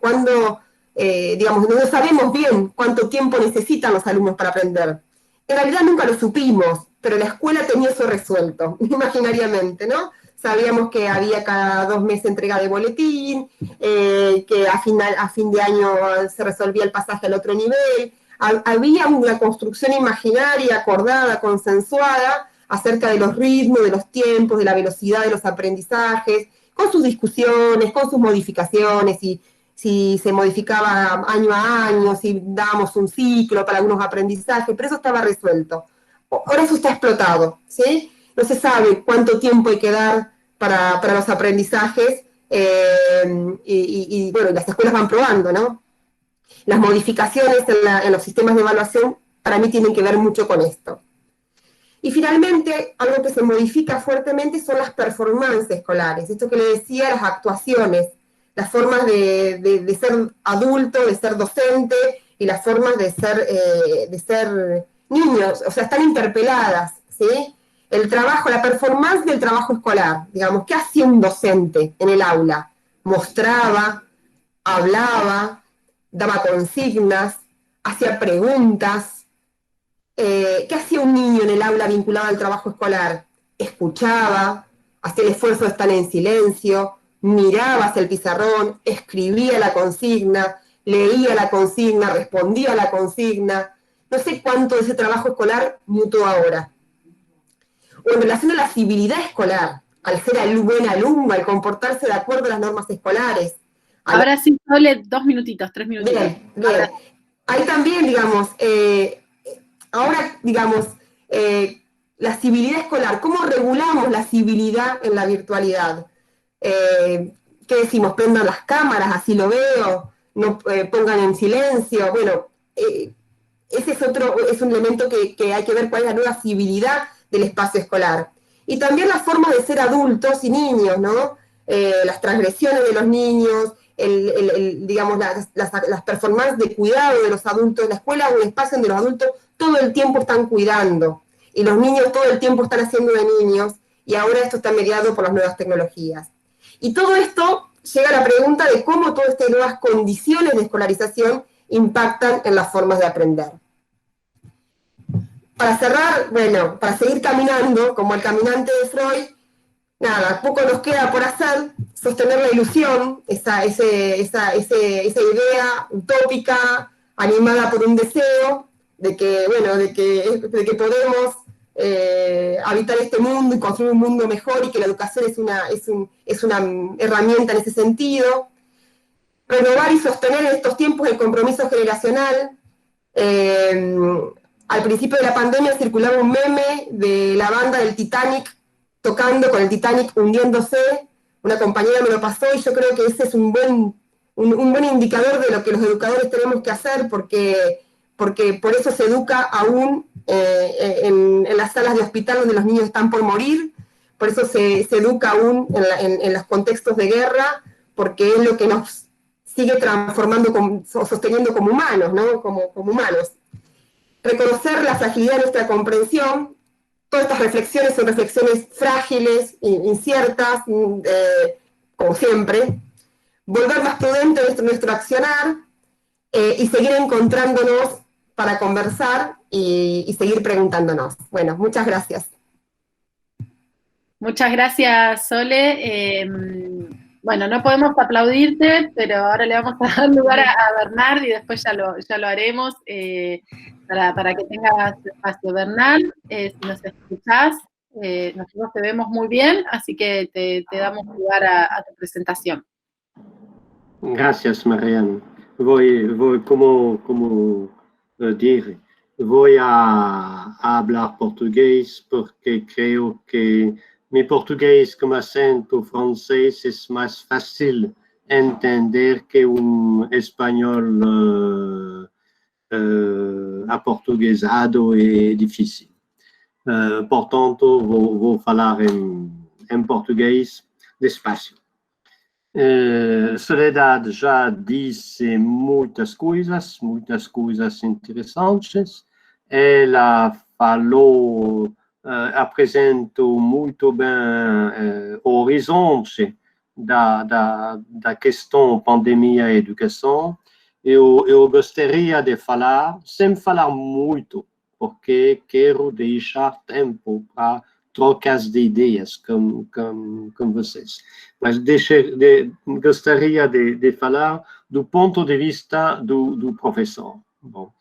Digamos, no sabemos bien cuánto tiempo necesitan los alumnos para aprender. En realidad nunca lo supimos, pero la escuela tenía eso resuelto, imaginariamente, ¿no? Sabíamos que había cada 2 meses entrega de boletín, que a fin de año se resolvía el pasaje al otro nivel. Había una construcción imaginaria, acordada, consensuada, acerca de los ritmos, de los tiempos, de la velocidad de los aprendizajes, con sus discusiones, con sus modificaciones, y si se modificaba año a año, si dábamos un ciclo para algunos aprendizajes, pero eso estaba resuelto. Ahora eso está explotado, ¿sí? No se sabe cuánto tiempo hay que dar para los aprendizajes, y bueno, las escuelas van probando, ¿no? Las modificaciones en los sistemas de evaluación para mí tienen que ver mucho con esto. Y finalmente, algo que se modifica fuertemente son las performances escolares, esto que le decía, las actuaciones, las formas de ser adulto, de ser docente, y las formas de ser niños, o sea, están interpeladas, ¿sí? El trabajo, la performance del trabajo escolar, digamos, ¿qué hacía un docente en el aula? Mostraba, hablaba, daba consignas, hacía preguntas. ¿Qué hacía un niño en el aula vinculado al trabajo escolar? Escuchaba, hacía el esfuerzo de estar en silencio, miraba hacia el pizarrón, escribía la consigna, leía la consigna, respondía a la consigna. No sé cuánto de ese trabajo escolar mutó ahora. O en relación a la civilidad escolar, al ser buen alumno, al comportarse de acuerdo a las normas escolares. Ahora sí, Sole, 2 minutitos, 3 minutitos. Bien, bien. Ahí también, digamos, ahora, digamos, la civilidad escolar, ¿cómo regulamos la civilidad en la virtualidad? ¿Qué decimos? Prendan las cámaras, así lo veo, no pongan en silencio. Bueno, ese es un elemento que hay que ver cuál es la nueva civilidad del espacio escolar. Y también las formas de ser adultos y niños, ¿no? Las transgresiones de los niños, digamos, las performances de cuidado de los adultos. La escuela es un espacio donde los adultos todo el tiempo están cuidando y los niños todo el tiempo están haciendo de niños, y ahora esto está mediado por las nuevas tecnologías. Y todo esto llega a la pregunta de cómo todas estas nuevas condiciones de escolarización impactan en las formas de aprender. Para cerrar, bueno, para seguir caminando, como el caminante de Freud, nada, poco nos queda por hacer, sostener la ilusión, esa idea utópica, animada por un deseo, de que, bueno, de que podemos habitar este mundo y construir un mundo mejor, y que la educación es una herramienta en ese sentido. Renovar y sostener en estos tiempos el compromiso generacional. Al principio de la pandemia circulaba un meme de la banda del Titanic tocando con el Titanic hundiéndose. Una compañera me lo pasó y yo creo que ese es un buen indicador de lo que los educadores tenemos que hacer, porque por eso se educa aún en las salas de hospital donde los niños están por morir, por eso se educa aún en los contextos de guerra, porque es lo que nos sigue transformando, sosteniendo como humanos, ¿no? Como humanos. Reconocer la fragilidad de nuestra comprensión. Todas estas reflexiones son reflexiones frágiles, inciertas, como siempre. Volver más prudente nuestro accionar, y seguir encontrándonos para conversar y seguir preguntándonos. Bueno, muchas gracias. Muchas gracias, Sole. Bueno, no podemos aplaudirte, pero ahora le vamos a dar lugar a Bernard y después ya lo haremos para que tengas espacio. Bernard, si nos escuchás, nosotros te vemos muy bien, así que te damos lugar a tu presentación. Gracias, Mariana. Voy como dire, voy a hablar portugués porque creo que mi portugués con acento francés es más fácil entender que un español aportuguesado é difícil. Portanto, vou falar em português despacio. Soledad já disse muitas coisas interessantes. Ela falou, apresentou muito bem o horizonte da questão pandemia e educação. Eu gostaria de falar, sem falar muito, porque quero deixar tempo para trocas de ideias com vocês. Mas gostaria de falar do ponto de vista do professor. Bom,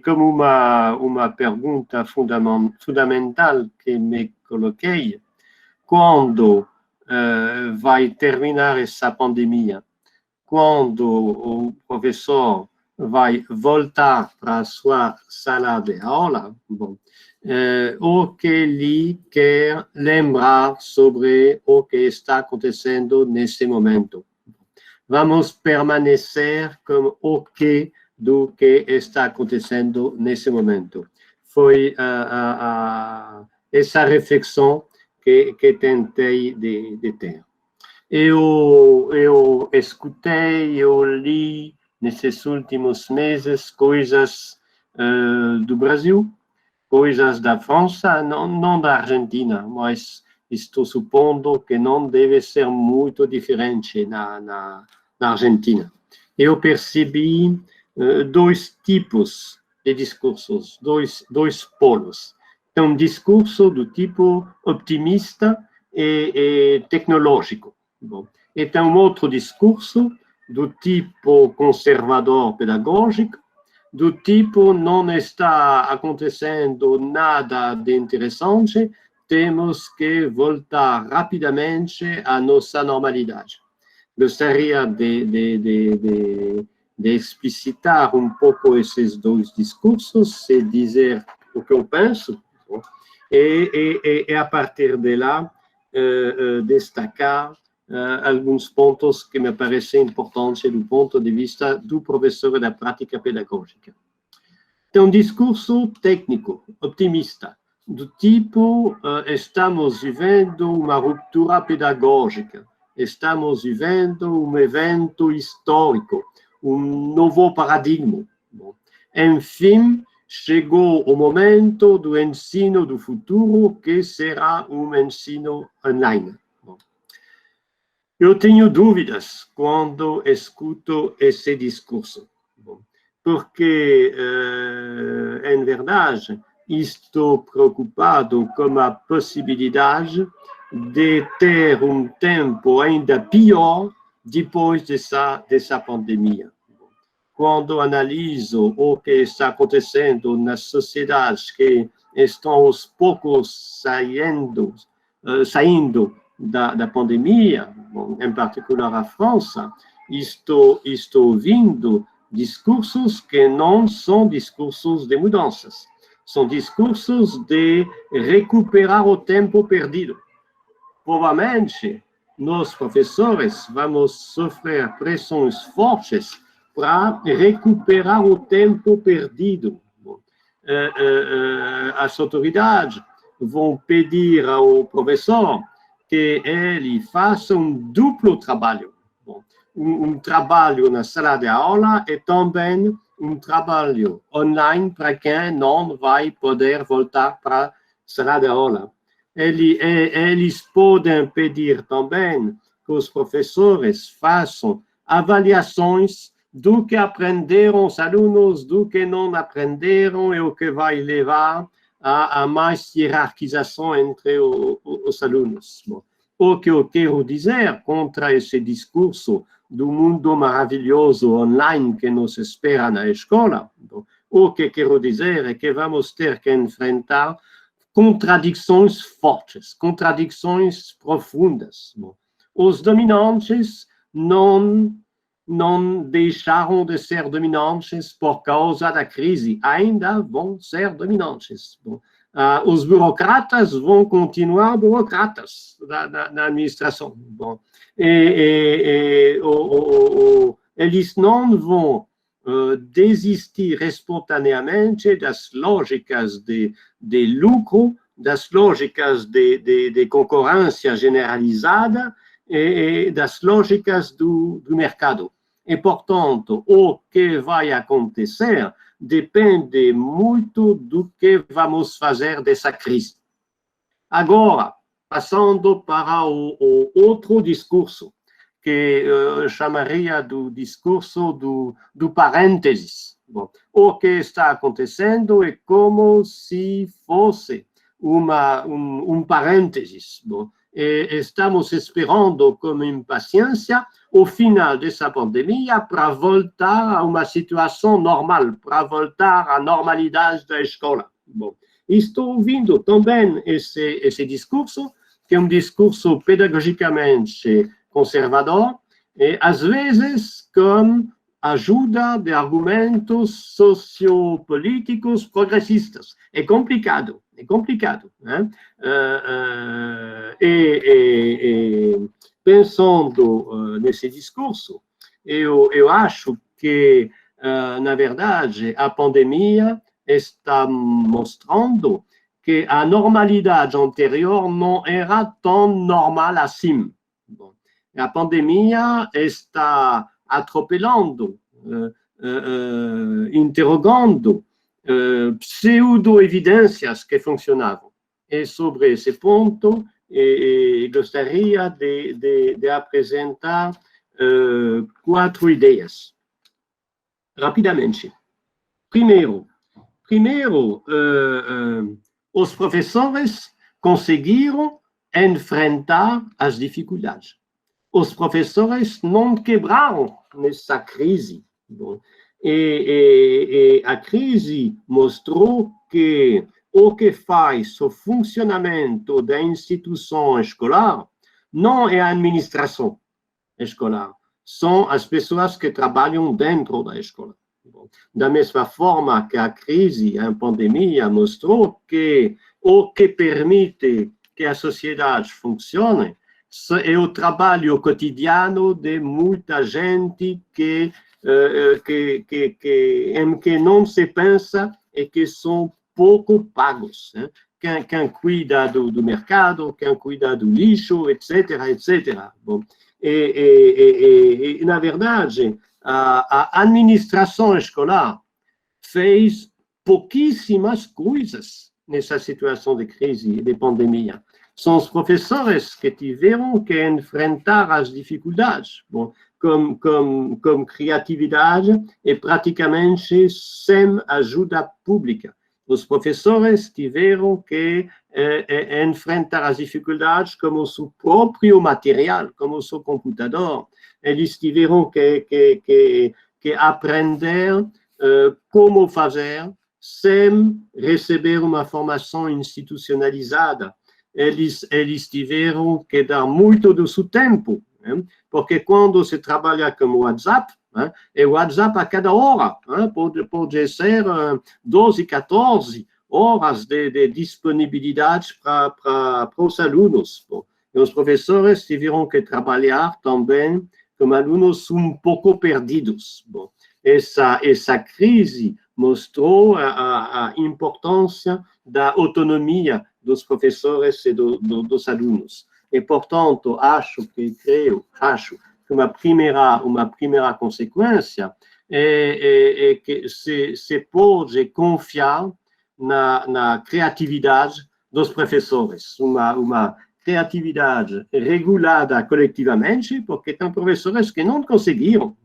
como uma pergunta fundamental que me coloquei, quando vai terminar essa pandemia? Quando o professor vai voltar para a sua sala de aula, bom, o que ele quer lembrar sobre o que está acontecendo nesse momento. Vamos permanecer com o que do que está acontecendo nesse momento. foi essa reflexão que tentei de ter. Eu escutei, eu li nesses últimos meses coisas do Brasil, coisas da França, não da Argentina, mas estou supondo que não deve ser muito diferente na Argentina. Eu percebi dois tipos de discursos, dois polos. Então, um discurso do tipo optimista e tecnológico. Bom, então, um outro discurso do tipo conservador pedagógico, do tipo não está acontecendo nada de interessante, temos que voltar rapidamente à nossa normalidade. Gostaria de explicitar um pouco esses dois discursos e dizer o que eu penso, e a partir de lá destacar alguns pontos que me parecem importantes do ponto de vista do professor e da prática pedagógica. Então, um discurso técnico, optimista, do tipo estamos vivendo uma ruptura pedagógica, estamos vivendo um evento histórico, um novo paradigma. Enfim, chegou o momento do ensino do futuro, que será um ensino online. Eu tenho dúvidas quando escuto esse discurso, porque, em verdade, estou preocupado com a possibilidade de ter um tempo ainda pior depois dessa pandemia. Quando analiso o que está acontecendo nas sociedades que estão aos poucos saindo da pandemia, em particular a França, estou ouvindo discursos que não são discursos de mudanças, são discursos de recuperar o tempo perdido. Provavelmente, nós, professores, vamos sofrer pressões fortes para recuperar o tempo perdido. As autoridades vão pedir ao professor que ele faça um duplo trabalho. Um trabalho na sala de aula e também um trabalho online para quem não vai poder voltar para a sala de aula. Eles podem pedir também que os professores façam avaliações do que aprenderam os alunos, do que não aprenderam, e o que vai levar a mais hierarquização entre os alunos. Bom, o que eu quero dizer contra esse discurso do mundo maravilhoso online que nos espera na escola, bom, o que quero dizer é que vamos ter que enfrentar contradições fortes, contradições profundas. Bom, os dominantes não deixaram de ser dominantes por causa da crise, ainda vão ser dominantes. Bom, os burocratas vão continuar burocratas na administração. Bom, eles não vão desistir espontaneamente das lógicas de lucro, das lógicas de concorrência generalizada e das lógicas do mercado. E, portanto, o que vai acontecer depende muito do que vamos fazer dessa crise. Agora, passando para o outro discurso, que eu chamaria do discurso do parênteses. Bom, o que está acontecendo é como se fosse um parênteses. Bom, estamos esperando com impaciência o final dessa pandemia para voltar a uma situação normal, para voltar à normalidade da escola. Bom, estou ouvindo também esse discurso, que é um discurso pedagogicamente conservador, e às vezes com ajuda de argumentos sociopolíticos progressistas. É complicado, né? Pensando nesse discurso, eu acho que, na verdade, a pandemia está mostrando que a normalidade anterior não era tão normal assim. Bom, a pandemia está atropelando, interrogando pseudo-evidências que funcionavam. E sobre esse ponto, gostaria de apresentar 4 ideias, rapidamente. Primeiro, os professores conseguiram enfrentar as dificuldades. Os professores não quebraram nessa crise. Bom, e a crise mostrou que o que faz o funcionamento da instituição escolar não é a administração escolar, são as pessoas que trabalham dentro da escola. Da mesma forma que a crise, a pandemia, mostrou que o que permite que a sociedade funcione é o trabalho cotidiano de muita gente em que não se pensa e que são pouco pagos. Né? Quem cuida do mercado, quem cuida do lixo, etc., etc. Bom, na verdade, a administração escolar fez pouquíssimas coisas nessa situação de crise e de pandemia. São os professores que tiveram que enfrentar as dificuldades, bom, com criatividade e praticamente sem ajuda pública. Os professores tiveram que enfrentar as dificuldades com o seu próprio material, como o seu computador. Eles tiveram que aprender como fazer sem receber uma formação institucionalizada. Eles tiveram que dar muito do seu tempo, né? Porque quando se trabalha com o WhatsApp, né, é o WhatsApp a cada hora, né? Pode ser 12, 14 horas de disponibilidade para os alunos. Bom, e os professores tiveram que trabalhar também com alunos um pouco perdidos. Bom, essa crise mostrou a importância da autonomia dos professores e dos alunos. E, portanto, acho que uma primeira consequência é que se pode confiar na criatividade dos professores, uma criatividade regulada coletivamente, porque tem professores que não conseguiram,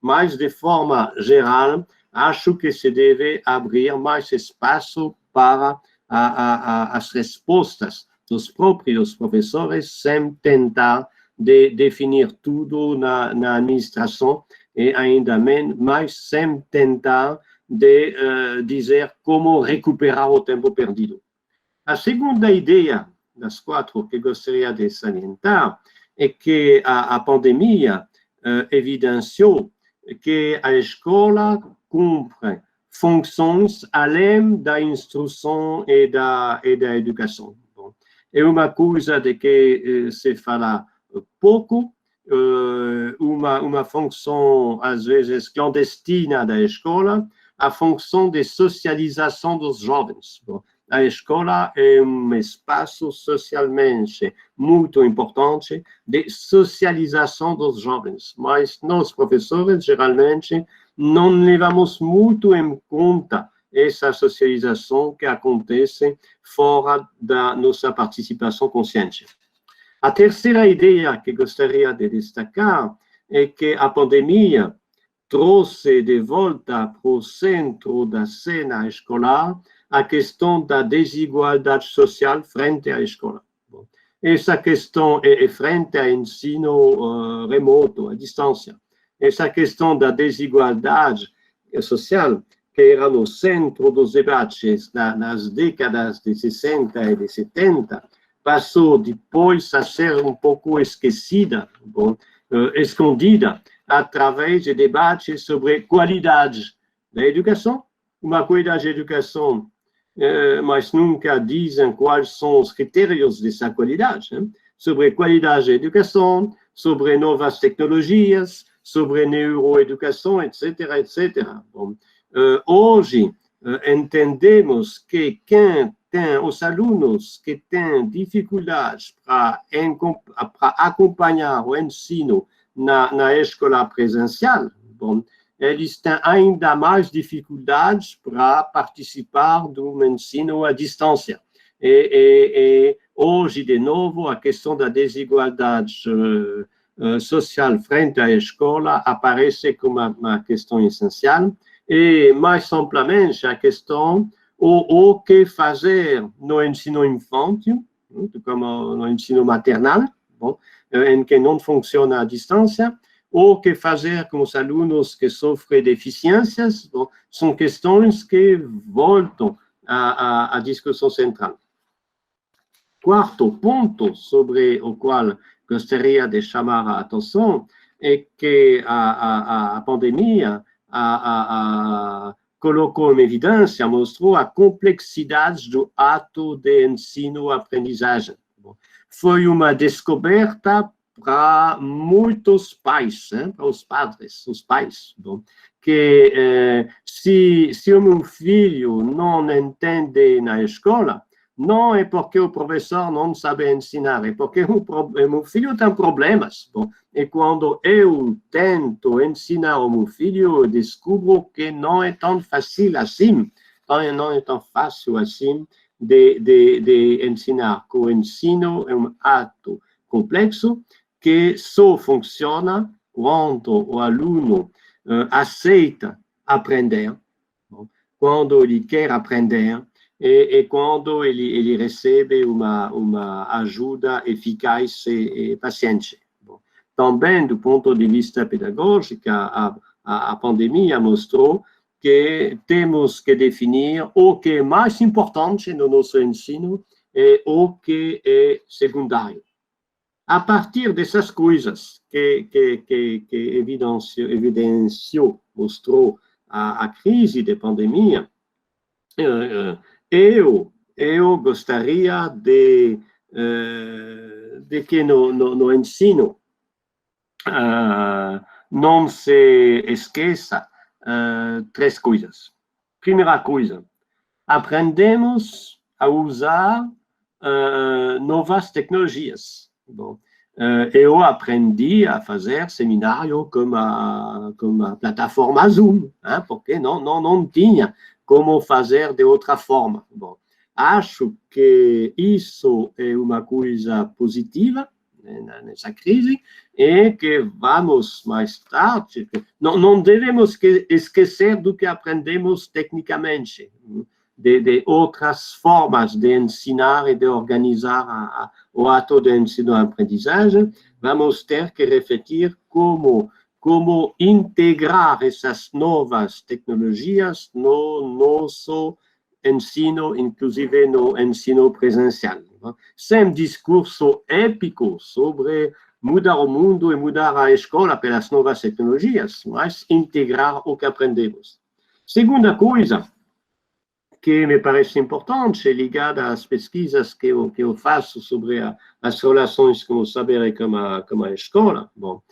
mas, de forma geral, acho que se deve abrir mais espaço para as respostas dos próprios professores, sem tentar definir tudo na administração e ainda mais sem tentar dizer como recuperar o tempo perdido. A segunda ideia das 4 que gostaria de salientar é que a pandemia evidenciou que a escola cumpre funções além da instrução e da educação. Bom, é uma coisa de que se fala pouco, uma função, às vezes, clandestina da escola, a função de socialização dos jovens. Bom, a escola é um espaço socialmente muito importante de socialização dos jovens, mas nós, professores, geralmente, não levamos muito em conta essa socialização que acontece fora da nossa participação consciente. A terceira ideia que gostaria de destacar é que a pandemia trouxe de volta para o centro da cena escolar a questão da desigualdade social frente à escola. Bom, essa questão é frente ao ensino remoto, à distância. Essa questão da desigualdade social, que era no centro dos debates nas décadas de 60 e de 70, passou depois a ser um pouco esquecida, bom, escondida, através de debates sobre qualidade da educação, uma qualidade da educação, mas nunca dizem quais são os critérios dessa qualidade, né? Sobre qualidade da educação, sobre novas tecnologias, sobre neuroeducação, etc., etc. Bom, hoje, entendemos que quem tem os alunos que têm dificuldades para acompanhar o ensino na escola presencial, bom, eles têm ainda mais dificuldades para participar do ensino à distância. E hoje, de novo, a questão da desigualdade social frente à escola aparece como uma questão essencial. E, mais amplamente, a questão o que fazer no ensino infantil, como no ensino maternal, bom, em que não funciona à distância, o que fazer com os alunos que sofrem deficiências, bom, são questões que voltam à discussão central. Quarto ponto sobre o qual gostaria de chamar a atenção é que a pandemia colocou em evidência, mostrou a complexidade do ato de ensino-aprendizagem. Foi uma descoberta para muitos pais, para os padres, os pais, que se o meu filho não entende na escola, não é porque o professor não sabe ensinar, é porque o meu filho tem problemas. Bom, e quando eu tento ensinar ao meu filho, eu descubro que não é tão fácil assim, não é tão fácil assim de ensinar. Que o ensino é um ato complexo que só funciona quando o aluno aceita aprender, quando ele quer aprender, e quando ele recebe uma ajuda eficaz e paciente. Bom, também, do ponto de vista pedagógico, a pandemia mostrou que temos que definir o que é mais importante no nosso ensino e o que é secundário. A partir dessas coisas que evidenciou, mostrou a crise da pandemia, eu gostaria de que no ensino não se esqueça três coisas. Primeira coisa, aprendemos a usar novas tecnologias. Bom, eu aprendi a fazer seminário com a plataforma Zoom, porque não tinha como fazer de outra forma. Bom, acho que isso é uma coisa positiva nessa crise e que vamos mais tarde, não devemos esquecer do que aprendemos tecnicamente, de outras formas de ensinar e de organizar o ato de ensino-aprendizagem. Vamos ter que refletir como integrar essas novas tecnologias no nosso ensino, inclusive no ensino presencial. Sem discurso épico sobre mudar o mundo e mudar a escola pelas novas tecnologias, mas integrar o que aprendemos. Segunda coisa que me parece importante, ligada às pesquisas que eu faço sobre as relações com o saber e com a escola. Bom,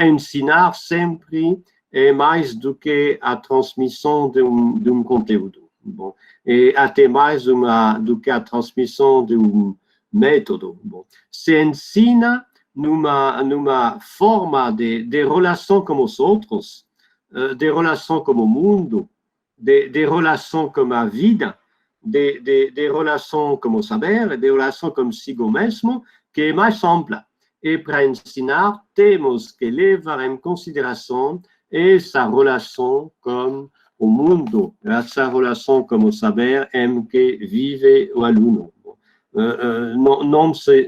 ensinar sempre é mais do que a transmissão de um conteúdo. Bom, e até mais do que a transmissão de um método. Bom, se ensina numa forma de relação com os outros, de relação com o mundo, de relação com a vida, de relação com o saber, de relação consigo mesmo, que é mais ampla. E para ensinar, temos que levar em consideração essa relação com o mundo, essa relação com o saber em que vive o aluno.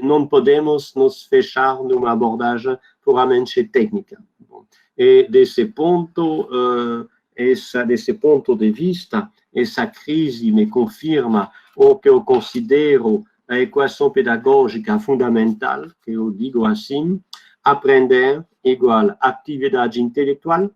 Não podemos nos fechar numa abordagem puramente técnica. E desse ponto de vista, essa crise me confirma o que eu considero a equação pedagógica fundamental, que eu digo assim: aprender igual atividade intelectual,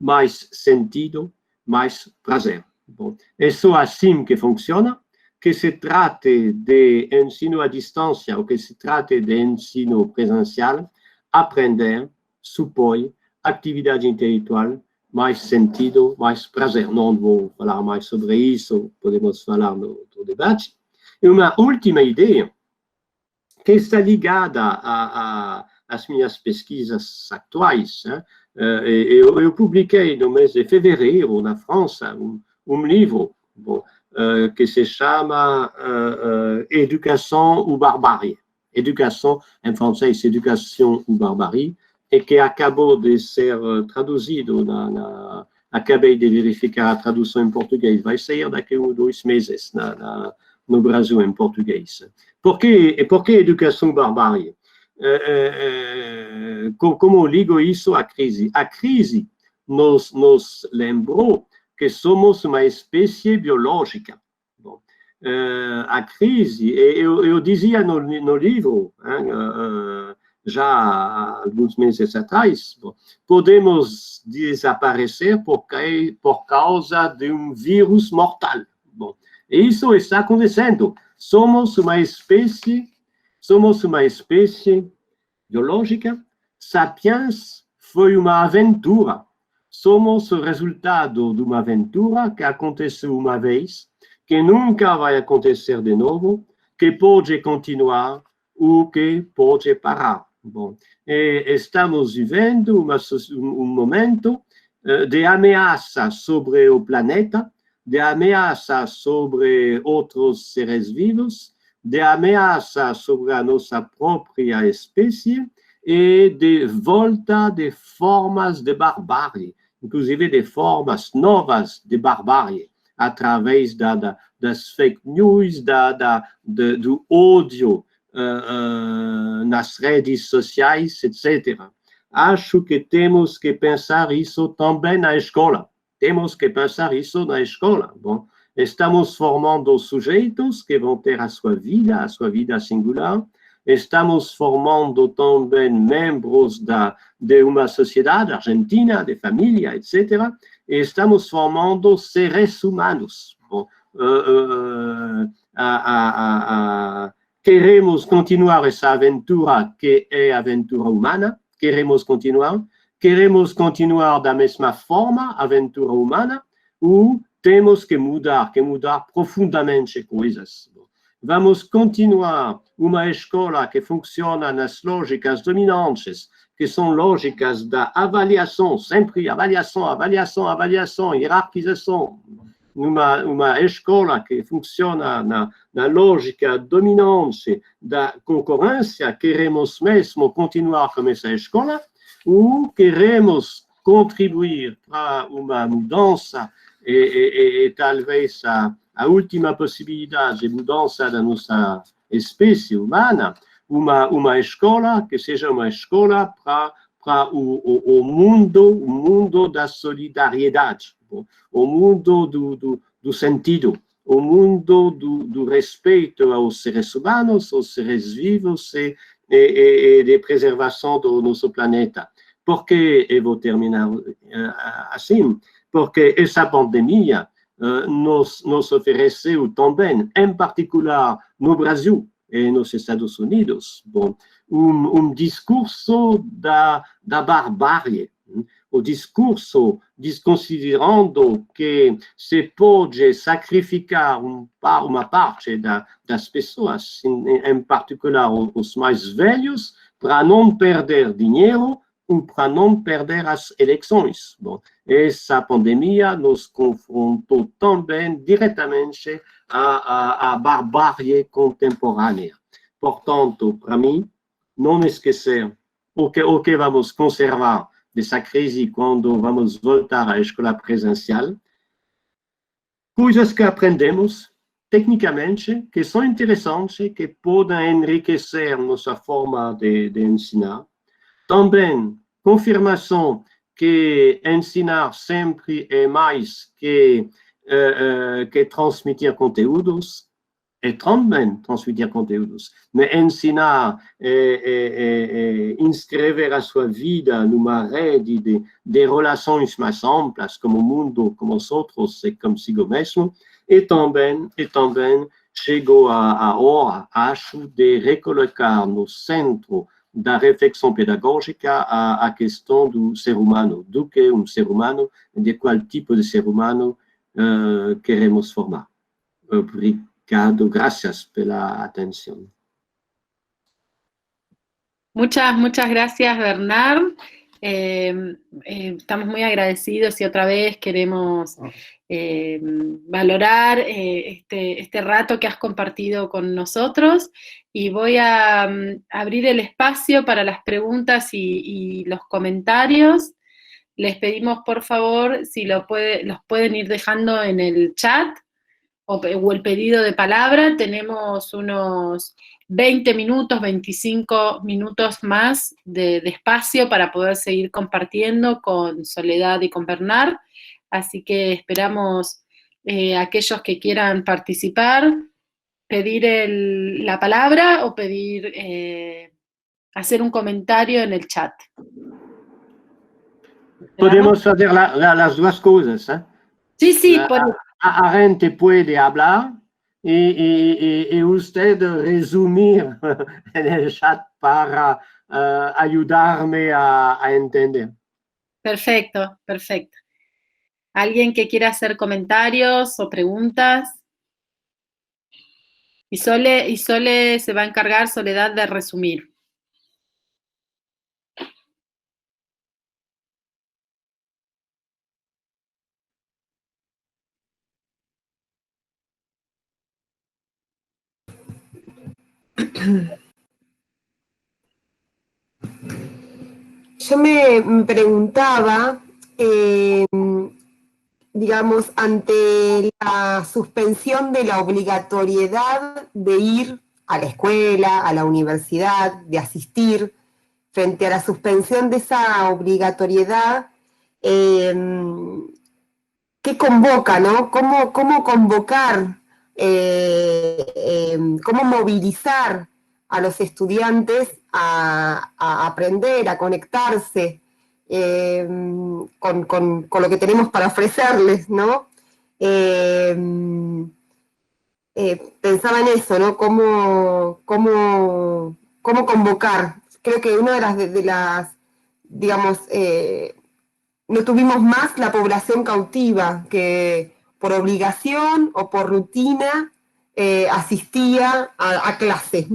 mais sentido, mais prazer. Bom, é só assim que funciona, que se trate de ensino à distância ou que se trate de ensino presencial, aprender supõe atividade intelectual mais sentido, mais prazer. Não vou falar mais sobre isso, podemos falar no outro debate. E uma última ideia, que está ligada às minhas pesquisas atuais. Eu publiquei no mês de fevereiro, na França, um livro que se chama Éducation ou Barbarie. Éducation, em francês, Éducation ou Barbarie, e que acabou de ser traduzido, acabei de verificar a tradução em português, vai sair daqui a 2 meses no Brasil, em português. Por que educação barbárie? Como ligo isso à crise? A crise nos lembrou que somos uma espécie biológica. Bom, a crise, eu dizia no livro, já há alguns meses atrás, podemos desaparecer por causa de um vírus mortal. Bom, isso está acontecendo. Somos uma espécie biológica. Sapiens foi uma aventura. Somos o resultado de uma aventura que aconteceu uma vez, que nunca vai acontecer de novo, que pode continuar ou que pode parar. Bom, estamos vivendo um momento de ameaça sobre o planeta, de ameaça sobre outros seres vivos, de ameaça sobre a nossa própria espécie e de volta de formas de barbárie, inclusive de formas novas de barbárie, através das fake news, do ódio nas redes sociais, etc. Acho que temos que pensar isso também na escola. Temos que pensar isso na escola. Bom, estamos formando sujeitos que vão ter a sua vida singular. Estamos formando também membros de uma sociedade argentina, de família, etc. E estamos formando seres humanos. Bom, queremos continuar essa aventura que é a aventura humana. Queremos continuar da mesma forma a aventura humana, ou temos que mudar profundamente coisas. Vamos continuar uma escola que funciona nas lógicas dominantes, que são lógicas da avaliação, sempre avaliação, hierarquização. Uma escola que funciona na lógica dominante da concorrência, queremos mesmo continuar com essa escola, ou queremos contribuir para uma mudança e talvez a última possibilidade de mudança da nossa espécie humana, uma escola que seja uma escola para o mundo da solidariedade, o mundo do sentido, o mundo do respeito aos seres humanos, aos seres vivos e de preservação do nosso planeta. Porque, eu vou terminar assim, porque essa pandemia nos ofereceu também, em particular no Brasil e nos Estados Unidos, um discurso da barbárie, o discurso desconsiderando que se pode sacrificar uma parte das pessoas, em particular os mais velhos, para não perder dinheiro ou para não perder as eleições. Bom, essa pandemia nos confrontou também diretamente à barbárie contemporânea. Portanto, para mim, não esquecer o que vamos conservar dessa crise quando vamos voltar à escola presencial, coisas que aprendemos tecnicamente, que são interessantes, que podem enriquecer nossa forma de ensinar. Também, confirmação que ensinar sempre é mais que transmitir conteúdos, e também transmitir conteúdos, mas ensinar inscrever a sua vida numa rede de relações mais amplas, como o mundo, como os outros e consigo mesmo, e também chegou a hora, acho, de recolocar no centro da reflexão pedagógica à questão do ser humano, do que um ser humano, de qual tipo de ser humano queremos formar. Obrigado, gracias pela atención. Muchas gracias, Bernard. Estamos muy agradecidos y otra vez queremos valorar este rato que has compartido con nosotros, y voy a abrir el espacio para las preguntas y los comentarios. Les pedimos, por favor, si los pueden ir dejando en el chat o el pedido de palabra. Tenemos unos 20 minutos, 25 minutos más de espacio para poder seguir compartiendo con Soledad y con Bernard, así que esperamos aquellos que quieran participar, pedir la palabra o pedir, hacer un comentario en el chat. Podemos hacer las dos cosas, ¿eh? Sí, a gente puede hablar y usted resumir en el chat para ayudarme a entender. Perfecto. ¿Alguien que quiera hacer comentarios o preguntas? Y Sole se va a encargar, Soledad, de resumir. Yo me preguntaba, digamos, ante la suspensión de la obligatoriedad de ir a la escuela, a la universidad, de asistir, frente a la suspensión de esa obligatoriedad, ¿qué convoca, no? ¿Cómo convocar, cómo movilizar a los estudiantes a aprender, a conectarse con lo que tenemos para ofrecerles, ¿no? Pensaba en eso, ¿no? ¿Cómo convocar? Creo que una de las digamos, no tuvimos más la población cautiva que por obligación o por rutina asistía a clase.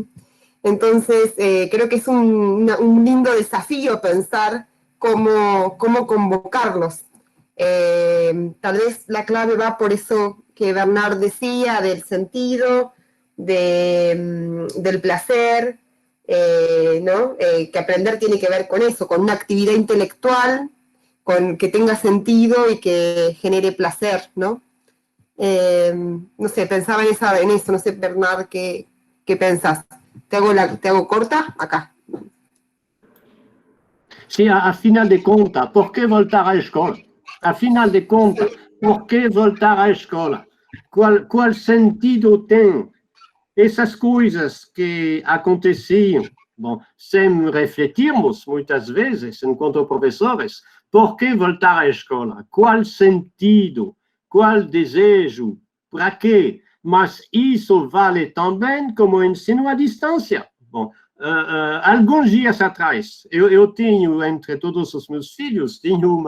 Entonces, creo que es un lindo desafío pensar cómo convocarlos. Tal vez la clave va por eso que Bernard decía, del sentido, del placer, ¿no? Que aprender tiene que ver con eso, con una actividad intelectual, con que tenga sentido y que genere placer, ¿no? No sé, pensaba en eso, no sé, Bernard, ¿qué pensás? ¿Te hago corta? Acá. Sí, a final de contas, ¿por qué voltar à escola? A final de contas, ¿por qué voltar à escola? Qual sentido tem essas coisas que aconteciam, bom, sem refletirmos muitas vezes, enquanto professores, por que voltar à escola? Qual sentido? Qual desejo? Para quê? Mas isso vale também como ensino à distância. Bom, alguns dias atrás, eu tenho, entre todos os meus filhos, tenho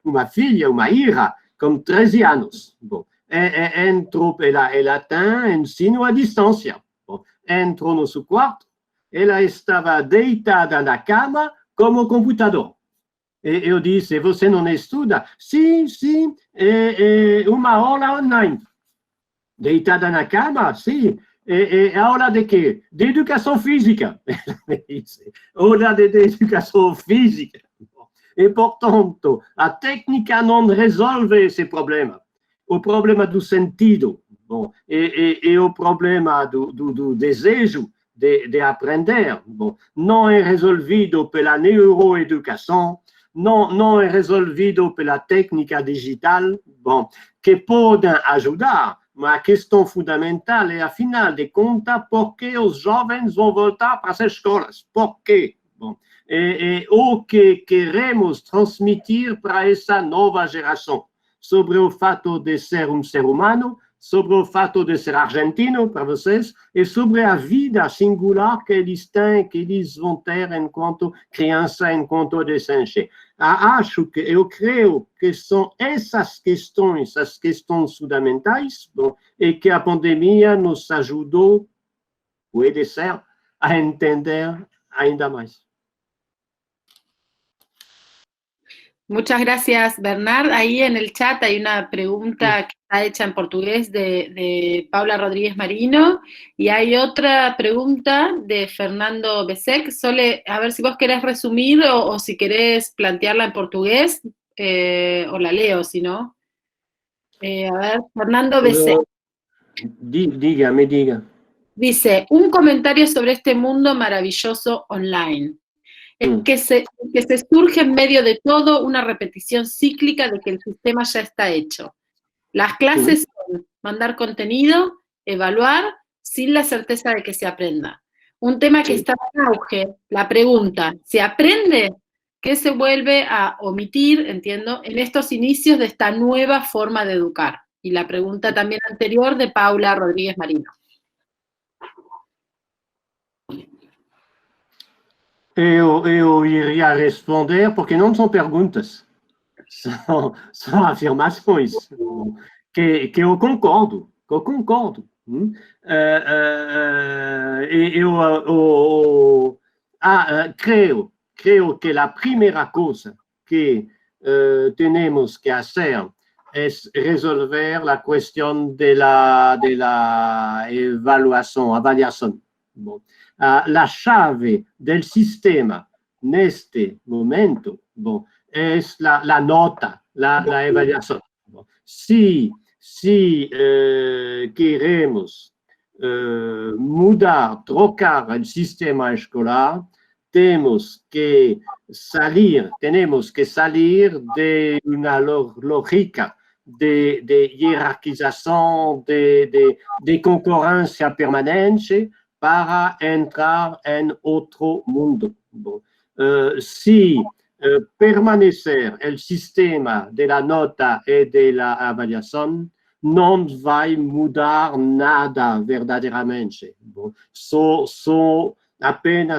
uma filha, uma Ira, com 13 anos. Bom, ela tem ensino à distância. Bom, entrou no seu quarto, ela estava deitada na cama como computador. Eu disse, você não estuda? Sim, uma aula online. Deitada na cama? Sim. Aula de quê? De educação física. Aula de educação física. E, portanto, a técnica não resolve esse problema. O problema do sentido, bom, e o problema do desejo de aprender, bom, não é resolvido pela neuroeducação, não é resolvido pela técnica digital, bom, que podem ajudar, mas a questão fundamental é, afinal de contas, por que os jovens vão voltar para as escolas? Por quê? Bom, o que queremos transmitir para essa nova geração sobre o fato de ser um ser humano sobre o fato de ser argentino para vocês e sobre a vida singular que eles têm, que eles vão ter enquanto criança, enquanto adolescente. Eu creio que são essas questões, as questões fundamentais, bom, e que a pandemia nos ajudou, pode ser, a entender ainda mais. Muchas gracias, Bernard. Ahí en el chat hay una pregunta que está hecha en portugués de Paula Rodríguez Marino y hay otra pregunta de Fernando Besek. Sole, a ver si vos querés resumir o si querés plantearla en portugués o la leo, si no. A ver, Fernando Besek. Diga. Dice, un comentario sobre este mundo maravilloso online. Que se surge en medio de todo una repetición cíclica de que el sistema ya está hecho. Las clases son mandar contenido, evaluar, sin la certeza de que se aprenda. Un tema que está en auge, la pregunta, ¿se aprende? ¿Qué se vuelve a omitir, entiendo, en estos inicios de esta nueva forma de educar? Y la pregunta también anterior de Paula Rodríguez Marino. Eu iria responder, porque não são perguntas, são afirmações, que eu concordo. Creio que a primeira coisa que temos que fazer é resolver a questão da avaliação. Bom, a chave do sistema neste momento é a nota, a avaliação. Se queremos mudar, trocar o sistema escolar, temos que sair de uma lógica de hierarquização, de concorrência permanente, para entrar em outro mundo. Bom, se permanecer o sistema da nota e da avaliação, não vai mudar nada verdadeiramente. Bom,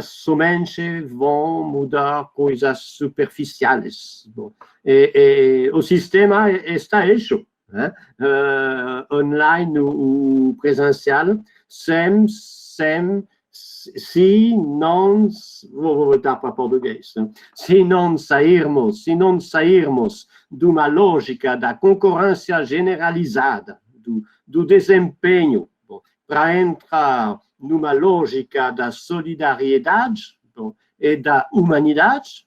somente vão mudar coisas superficiais. Bom, o sistema está hecho, né? Online ou presencial, se não, vou voltar para português, se não sairmos de uma lógica da concorrência generalizada, do desempenho, para entrar numa lógica da solidariedade e da humanidade,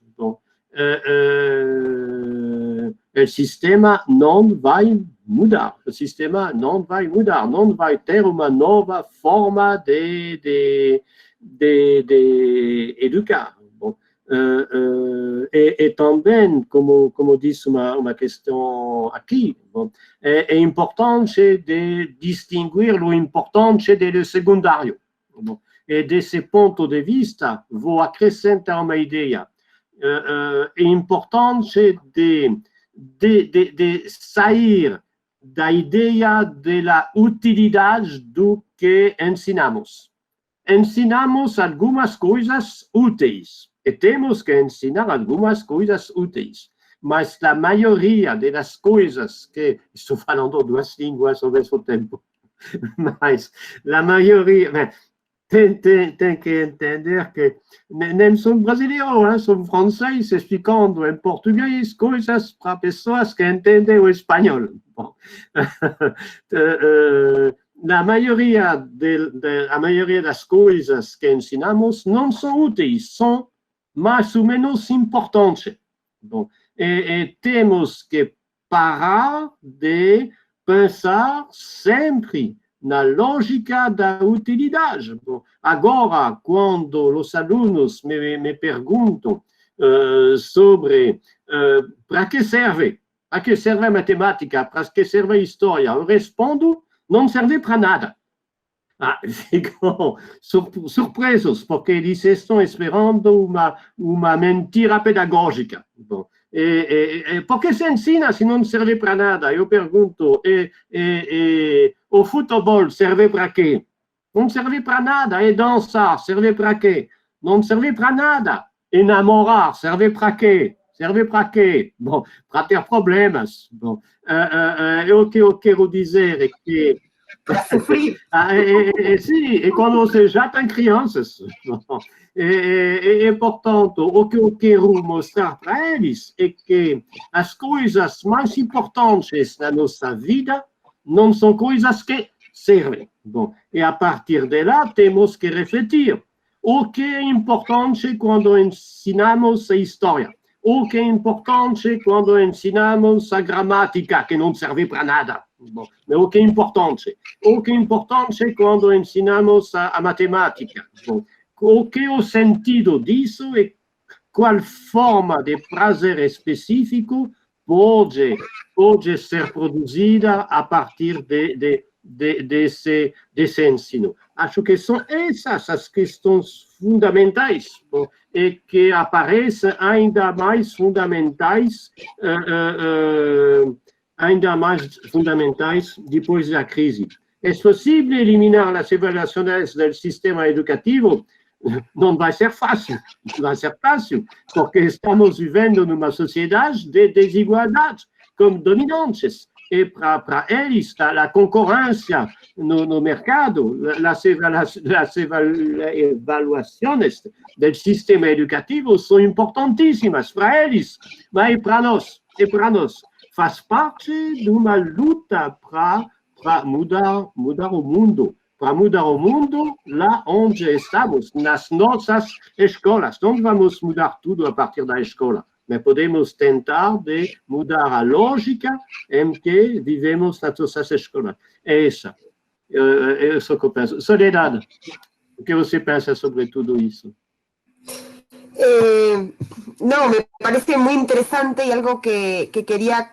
o sistema não vai mudar. O sistema não vai mudar, não vai ter uma nova forma de educar. Bom, e também, como disse uma questão aqui, bom, é importante de distinguir o importante do secundário. Bom, e desse ponto de vista, vou acrescentar uma ideia. É importante de sair da ideia da utilidade do que ensinamos. Ensinamos algumas coisas úteis, e temos que ensinar algumas coisas úteis, mas a maioria das coisas que... Estou falando duas línguas ao mesmo tempo, mas a maioria... Tem que entender que nem sou brasileiro, sou francês, explicando em português coisas para pessoas que entendem o espanhol. Bom, a maioria das coisas que ensinamos não são úteis, são mais ou menos importantes. Bom, e temos que parar de pensar sempre na lógica da utilidade. Agora, quando os alunos me perguntam sobre para que serve a matemática, para que serve a história, eu respondo, não serve para nada. Ficam surpresos, porque eles estão esperando uma mentira pedagógica. Bom, Por que se ensina se não serve para nada? Eu pergunto, o futebol serve para quê? Não serve para nada. E dançar serve para quê? Não serve para nada. E namorar serve para quê? Serve para quê? Bom, para ter problemas. Bom, o que eu quero dizer é que Para sofrer. sim, e quando você já tem crianças. Portanto, o que eu quero mostrar para eles é que as coisas mais importantes na nossa vida não são coisas que servem. Bom, e a partir de lá temos que refletir. O que é importante quando ensinamos a história? O que é importante quando ensinamos a gramática, que não serve para nada? Bom, mas o que é importante? O que é importante quando ensinamos a matemática? Bom, o que é o sentido disso e qual forma de prazer específico pode ser produzida a partir desse ensino. Acho que são essas as questões fundamentais, bom, e que aparecem ainda mais fundamentais depois da crise. É possível eliminar as avaliações do sistema educativo? Não vai ser fácil, porque estamos vivendo numa sociedade de desigualdade, como dominantes. E para eles, a concorrência no mercado, as avaliações do sistema educativo são importantíssimas para eles, mas para nós. Faz parte de uma luta para mudar o mundo. Para mudar o mundo lá onde estamos, nas nossas escolas. Não vamos mudar tudo a partir da escola, mas podemos tentar de mudar a lógica em que vivemos nas nossas escolas. É isso que eu penso. Soledad, o que você pensa sobre tudo isso? No, me parece muy interesante y algo que quería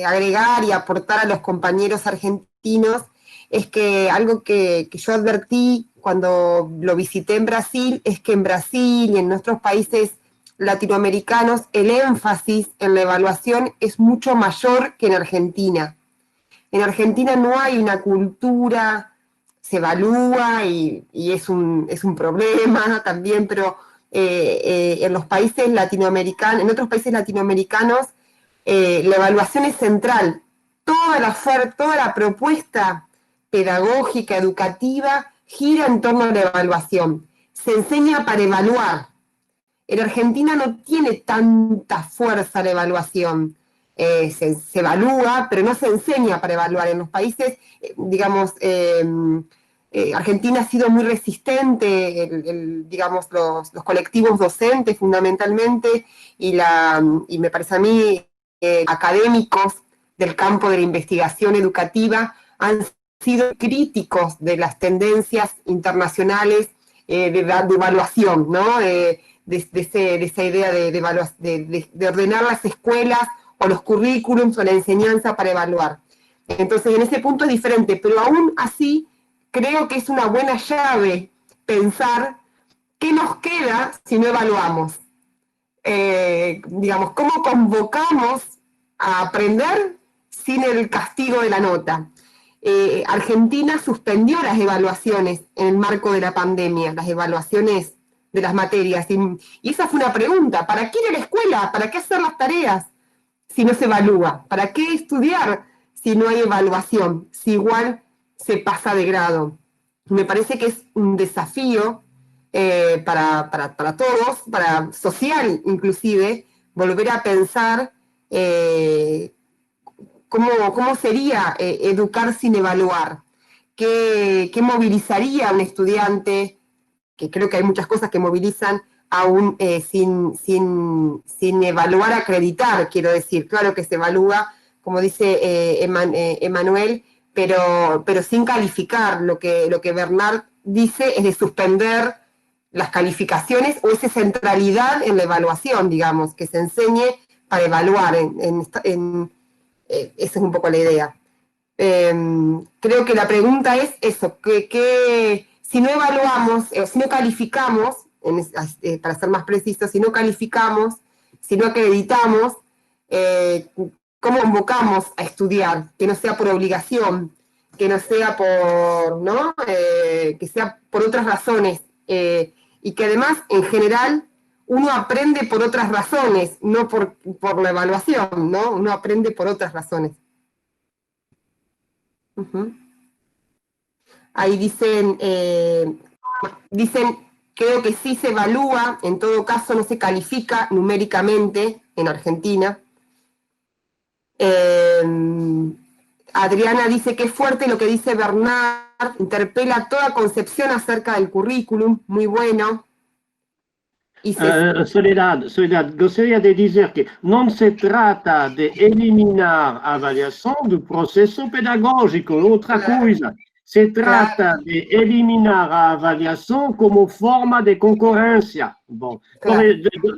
agregar y aportar a los compañeros argentinos es que algo que yo advertí cuando lo visité en Brasil es que en Brasil y en nuestros países latinoamericanos el énfasis en la evaluación es mucho mayor que en Argentina. En Argentina no hay una cultura, se evalúa y es un problema también, pero en los países latinoamericanos, en otros países latinoamericanos, la evaluación es central. Toda la propuesta pedagógica, educativa, gira en torno a la evaluación. Se enseña para evaluar. En Argentina no tiene tanta fuerza la evaluación. Se evalúa, pero no se enseña para evaluar. En los países, digamos, Argentina ha sido muy resistente, digamos, los colectivos docentes fundamentalmente, y me parece a mí, académicos del campo de la investigación educativa han sido críticos de las tendencias internacionales de evaluación, ¿no? De esa idea de ordenar las escuelas o los currículums o la enseñanza para evaluar. Entonces, en ese punto es diferente, pero aún así creo que es una buena llave pensar qué nos queda si no evaluamos. Digamos, cómo convocamos a aprender sin el castigo de la nota. Argentina suspendió las evaluaciones en el marco de la pandemia, las evaluaciones de las materias, y esa fue una pregunta: ¿para qué ir a la escuela? ¿Para qué hacer las tareas si no se evalúa? ¿Para qué estudiar si no hay evaluación? Si igual se pasa de grado. Me parece que es un desafío para todos, para social inclusive, volver a pensar cómo sería educar sin evaluar, qué movilizaría a un estudiante, que creo que hay muchas cosas que movilizan aún sin evaluar, acreditar, quiero decir. Claro que se evalúa, como dice Emanuel, pero sin calificar. Lo que Bernard dice es de suspender las calificaciones o esa centralidad en la evaluación, digamos, que se enseñe para evaluar. Esa es un poco la idea. Creo que la pregunta es eso, que si no evaluamos, si no calificamos, para ser más preciso, si no calificamos, si no acreditamos, cómo convocamos a estudiar, que no sea por obligación, que no sea por, ¿no? Que sea por otras razones, y que además, en general, uno aprende por otras razones, no por la evaluación, ¿no? Uno aprende por otras razones. Ahí dicen, creo que sí se evalúa, en todo caso no se califica numéricamente en Argentina. Adriana dice que es fuerte lo que dice Bernard, interpela toda concepción acerca del currículum, muy bueno. Soledad, gostaria de dizer que não se trata de eliminar a avaliação do processo pedagógico, outra coisa. Se trata de eliminar a avaliação como forma de concorrência. Bom,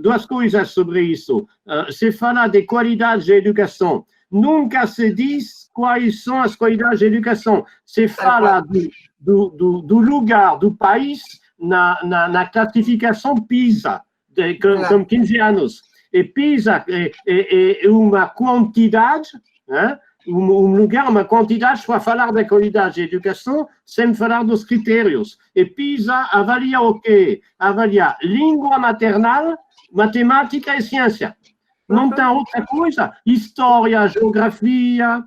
duas coisas sobre isso. Se fala de qualidade de educação. Nunca se diz quais são as qualidades de educação. Se fala do lugar do país na classificação PISA, com 15 anos. E PISA é uma quantidade, né? Lugar, uma quantidade para falar da qualidade de educação sem falar dos critérios. E PISA avalia o quê? Avalia língua maternal, matemática e ciência. Não tem outra coisa. História, geografia,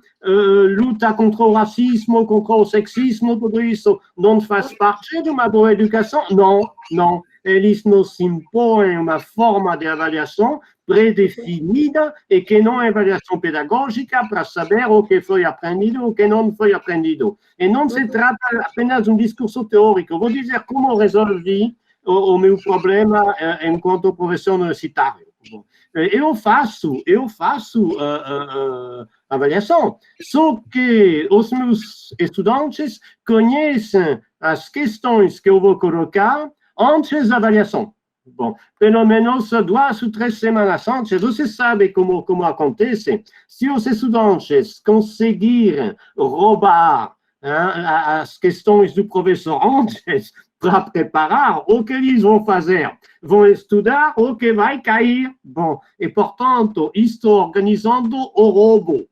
luta contra o racismo, contra o sexismo, tudo isso não faz parte de uma boa educação? Não. Eles nos impõem uma forma de avaliação predefinida e que não é avaliação pedagógica para saber o que foi aprendido ou o que não foi aprendido. E não se trata apenas de um discurso teórico. Vou dizer como resolvi o meu problema enquanto professor universitário. Eu faço avaliação, só que os meus estudantes conhecem as questões que eu vou colocar antes da avaliação. Bom, pelo menos 2 ou 3 semanas antes, você sabe como acontece. Se os estudantes conseguirem roubar as questões do professor antes para preparar, o que eles vão fazer? Vão estudar o que vai cair. Bom, e portanto, estou organizando o roubo.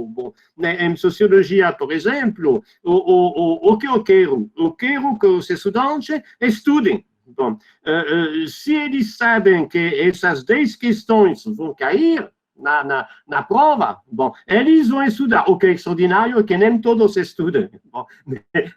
Bom, em sociologia, por exemplo, o que eu quero? Eu quero que os estudantes estudem. Bom, se eles sabem que essas 10 questões vão cair na prova, bom, eles vão estudar. O que é extraordinário é que nem todos estudam. Bom,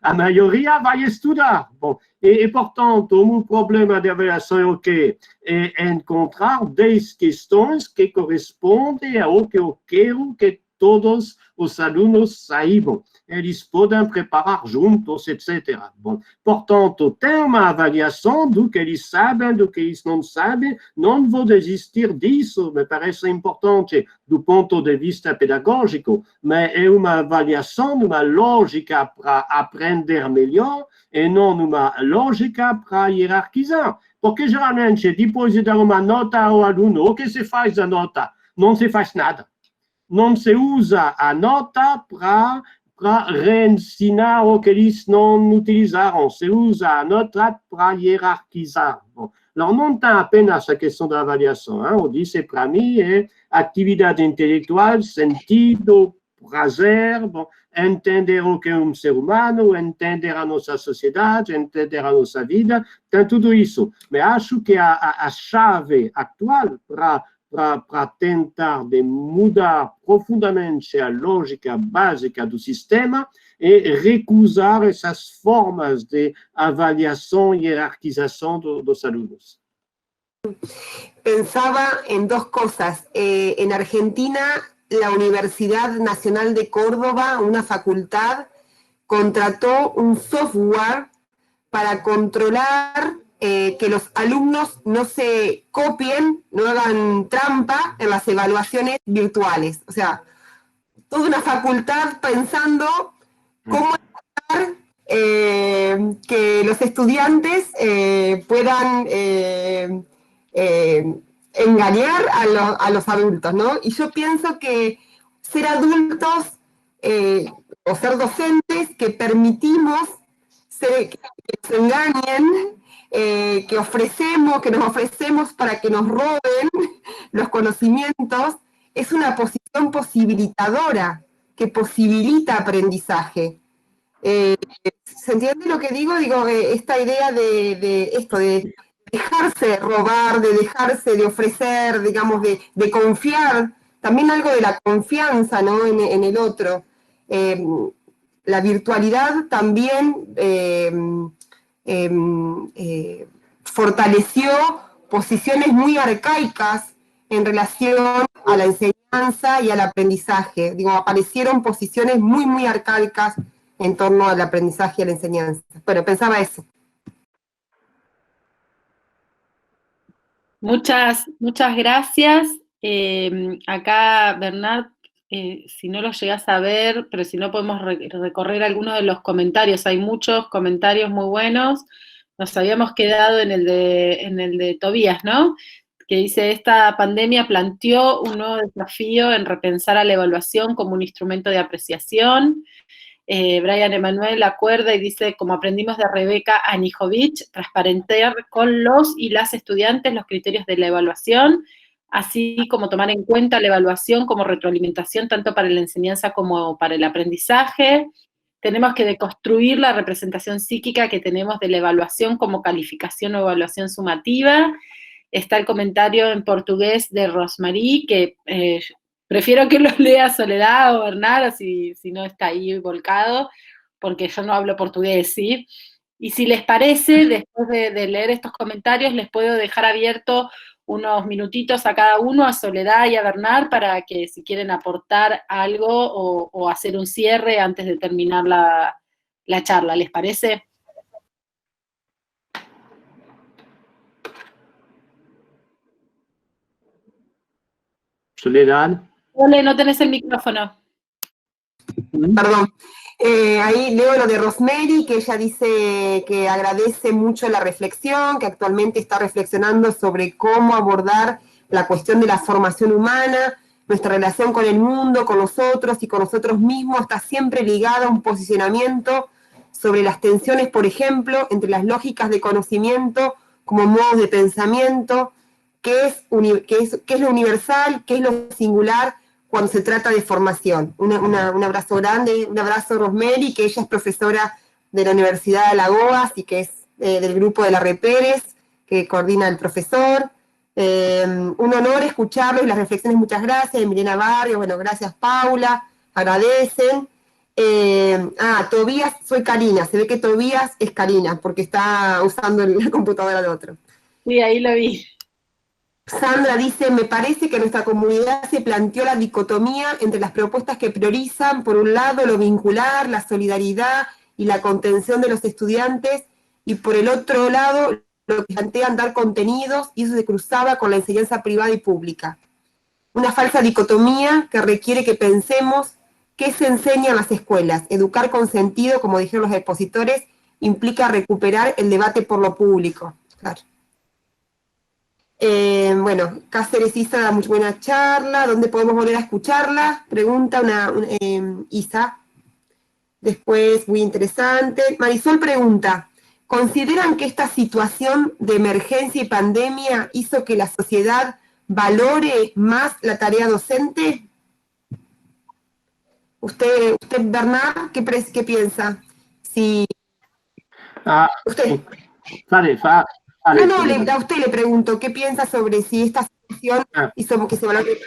a maioria vai estudar. Bom, e portanto, o meu problema de avaliação é o quê? É encontrar 10 questões que correspondem ao que eu quero que todos os alunos saibam. Eles podem preparar juntos, etc. Bom, portanto, tem uma avaliação do que eles sabem, do que eles não sabem. Não vou desistir disso, me parece importante do ponto de vista pedagógico, mas é uma avaliação, uma lógica para aprender melhor e não uma lógica para hierarquizar. Porque, geralmente, depois de dar uma nota ao aluno, o que se faz da nota? Não se faz nada. Não se usa a nota para reensinar o que eles não utilizaram. Se usa a nota para hierarquizar. Bom, não tem apenas a questão da avaliação. Eu disse, para mim, é atividade intelectual, sentido, prazer, bom, entender o que é um ser humano, entender a nossa sociedade, entender a nossa vida, tem tudo isso. Mas acho que a chave atual para tentar de mudar profundamente a lógica básica do sistema e recusar essas formas de avaliação e hierarquização dos alunos. Pensaba en 2 cosas. En Argentina, la Universidad Nacional de Córdoba, una facultad, contrató un software para controlar que los alumnos no se copien, no hagan trampa en las evaluaciones virtuales. O sea, toda una facultad pensando cómo evitar que los estudiantes puedan engañar a los adultos, ¿no? Y yo pienso que ser adultos o ser docentes que permitimos que se engañen, que ofrecemos, que nos ofrecemos para que nos roben los conocimientos, es una posición posibilitadora, que posibilita aprendizaje. ¿Se entiende lo que digo? Digo, esta idea de esto, de dejarse robar, de dejarse de ofrecer, digamos, de confiar, también algo de la confianza, ¿no?, en el otro. La virtualidad también fortaleció posiciones muy arcaicas en relación a la enseñanza y al aprendizaje. Digo, aparecieron posiciones muy, muy arcaicas en torno al aprendizaje y a la enseñanza. Bueno, pensaba eso. Muchas gracias. Acá, Bernard, si no lo llegás a ver, pero si no podemos recorrer algunos de los comentarios. Hay muchos comentarios muy buenos. Nos habíamos quedado en el de Tobías, ¿no? Que dice, esta pandemia planteó un nuevo desafío en repensar a la evaluación como un instrumento de apreciación. Brian Emanuel acuerda y dice, como aprendimos de Rebeca Anijovic, transparentar con los y las estudiantes los criterios de la evaluación, así como tomar en cuenta la evaluación como retroalimentación tanto para la enseñanza como para el aprendizaje. Tenemos que deconstruir la representación psíquica que tenemos de la evaluación como calificación o evaluación sumativa. Está el comentario en portugués de Rosmarie, que prefiero que lo lea Soledad o Bernard, si no está ahí volcado, porque yo no hablo portugués, ¿sí? Y si les parece, después de leer estos comentarios, les puedo dejar abierto unos minutitos a cada uno, a Soledad y a Bernard, para que si quieren aportar algo o hacer un cierre antes de terminar la charla, ¿les parece? Soledad. Ole, no tenés el micrófono. Perdón. Ahí leo lo de Rosemary, que ella dice que agradece mucho la reflexión, que actualmente está reflexionando sobre cómo abordar la cuestión de la formación humana, nuestra relación con el mundo, con nosotros y con nosotros mismos, está siempre ligada a un posicionamiento sobre las tensiones, por ejemplo, entre las lógicas de conocimiento como modos de pensamiento, qué es lo universal, qué es lo singular, cuando se trata de formación. Un abrazo grande, un abrazo Rosemary, que ella es profesora de la Universidad de Alagoas y que es del grupo de la Repérez, que coordina el profesor. Un honor escucharlo y las reflexiones, muchas gracias. Emiliana Barrio, bueno, gracias Paula, agradecen. Tobías, soy Karina, se ve que Tobías es Karina, porque está usando la computadora de otro. Sí, ahí lo vi. Sandra dice, me parece que nuestra comunidad se planteó la dicotomía entre las propuestas que priorizan, por un lado, lo vincular, la solidaridad y la contención de los estudiantes, y por el otro lado, lo que plantean dar contenidos, y eso se cruzaba con la enseñanza privada y pública. Una falsa dicotomía que requiere que pensemos qué se enseña en las escuelas. Educar con sentido, como dijeron los expositores, implica recuperar el debate por lo público. Claro. Bueno, Cáceres Isa da muy buena charla. ¿Dónde podemos volver a escucharla? Pregunta Isa. Después, muy interesante. Marisol pregunta, ¿consideran que esta situación de emergencia y pandemia hizo que la sociedad valore más la tarea docente? Usted Bernard, ¿qué piensa? Si usted... a usted le pregunto, ¿qué piensa sobre si esta situación hizo que se valore?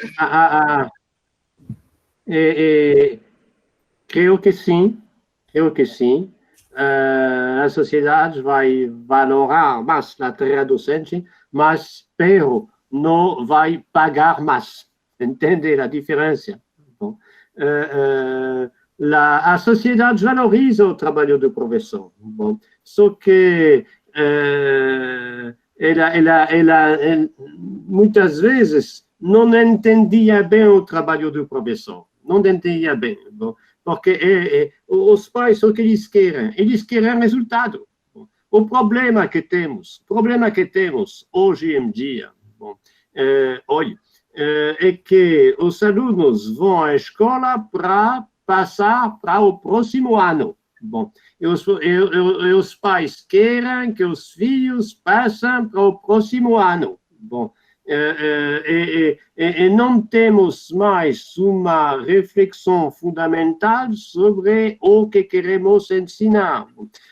Creo que sim. A sociedade vai valorar mais a tarefa docente, mas não vai pagar mais. Entende a diferença? Bom, a sociedade valoriza o trabalho do professor. Bom, só que ela muitas vezes não entendia bem o trabalho do professor. Não entendia bem. Bom, porque os pais, o que eles querem resultado. O problema que temos hoje em dia, é que os alunos vão à escola para passar para o próximo ano. Bom, os pais querem que os filhos passem para o próximo ano. Bom, não temos mais uma reflexão fundamental sobre o que queremos ensinar.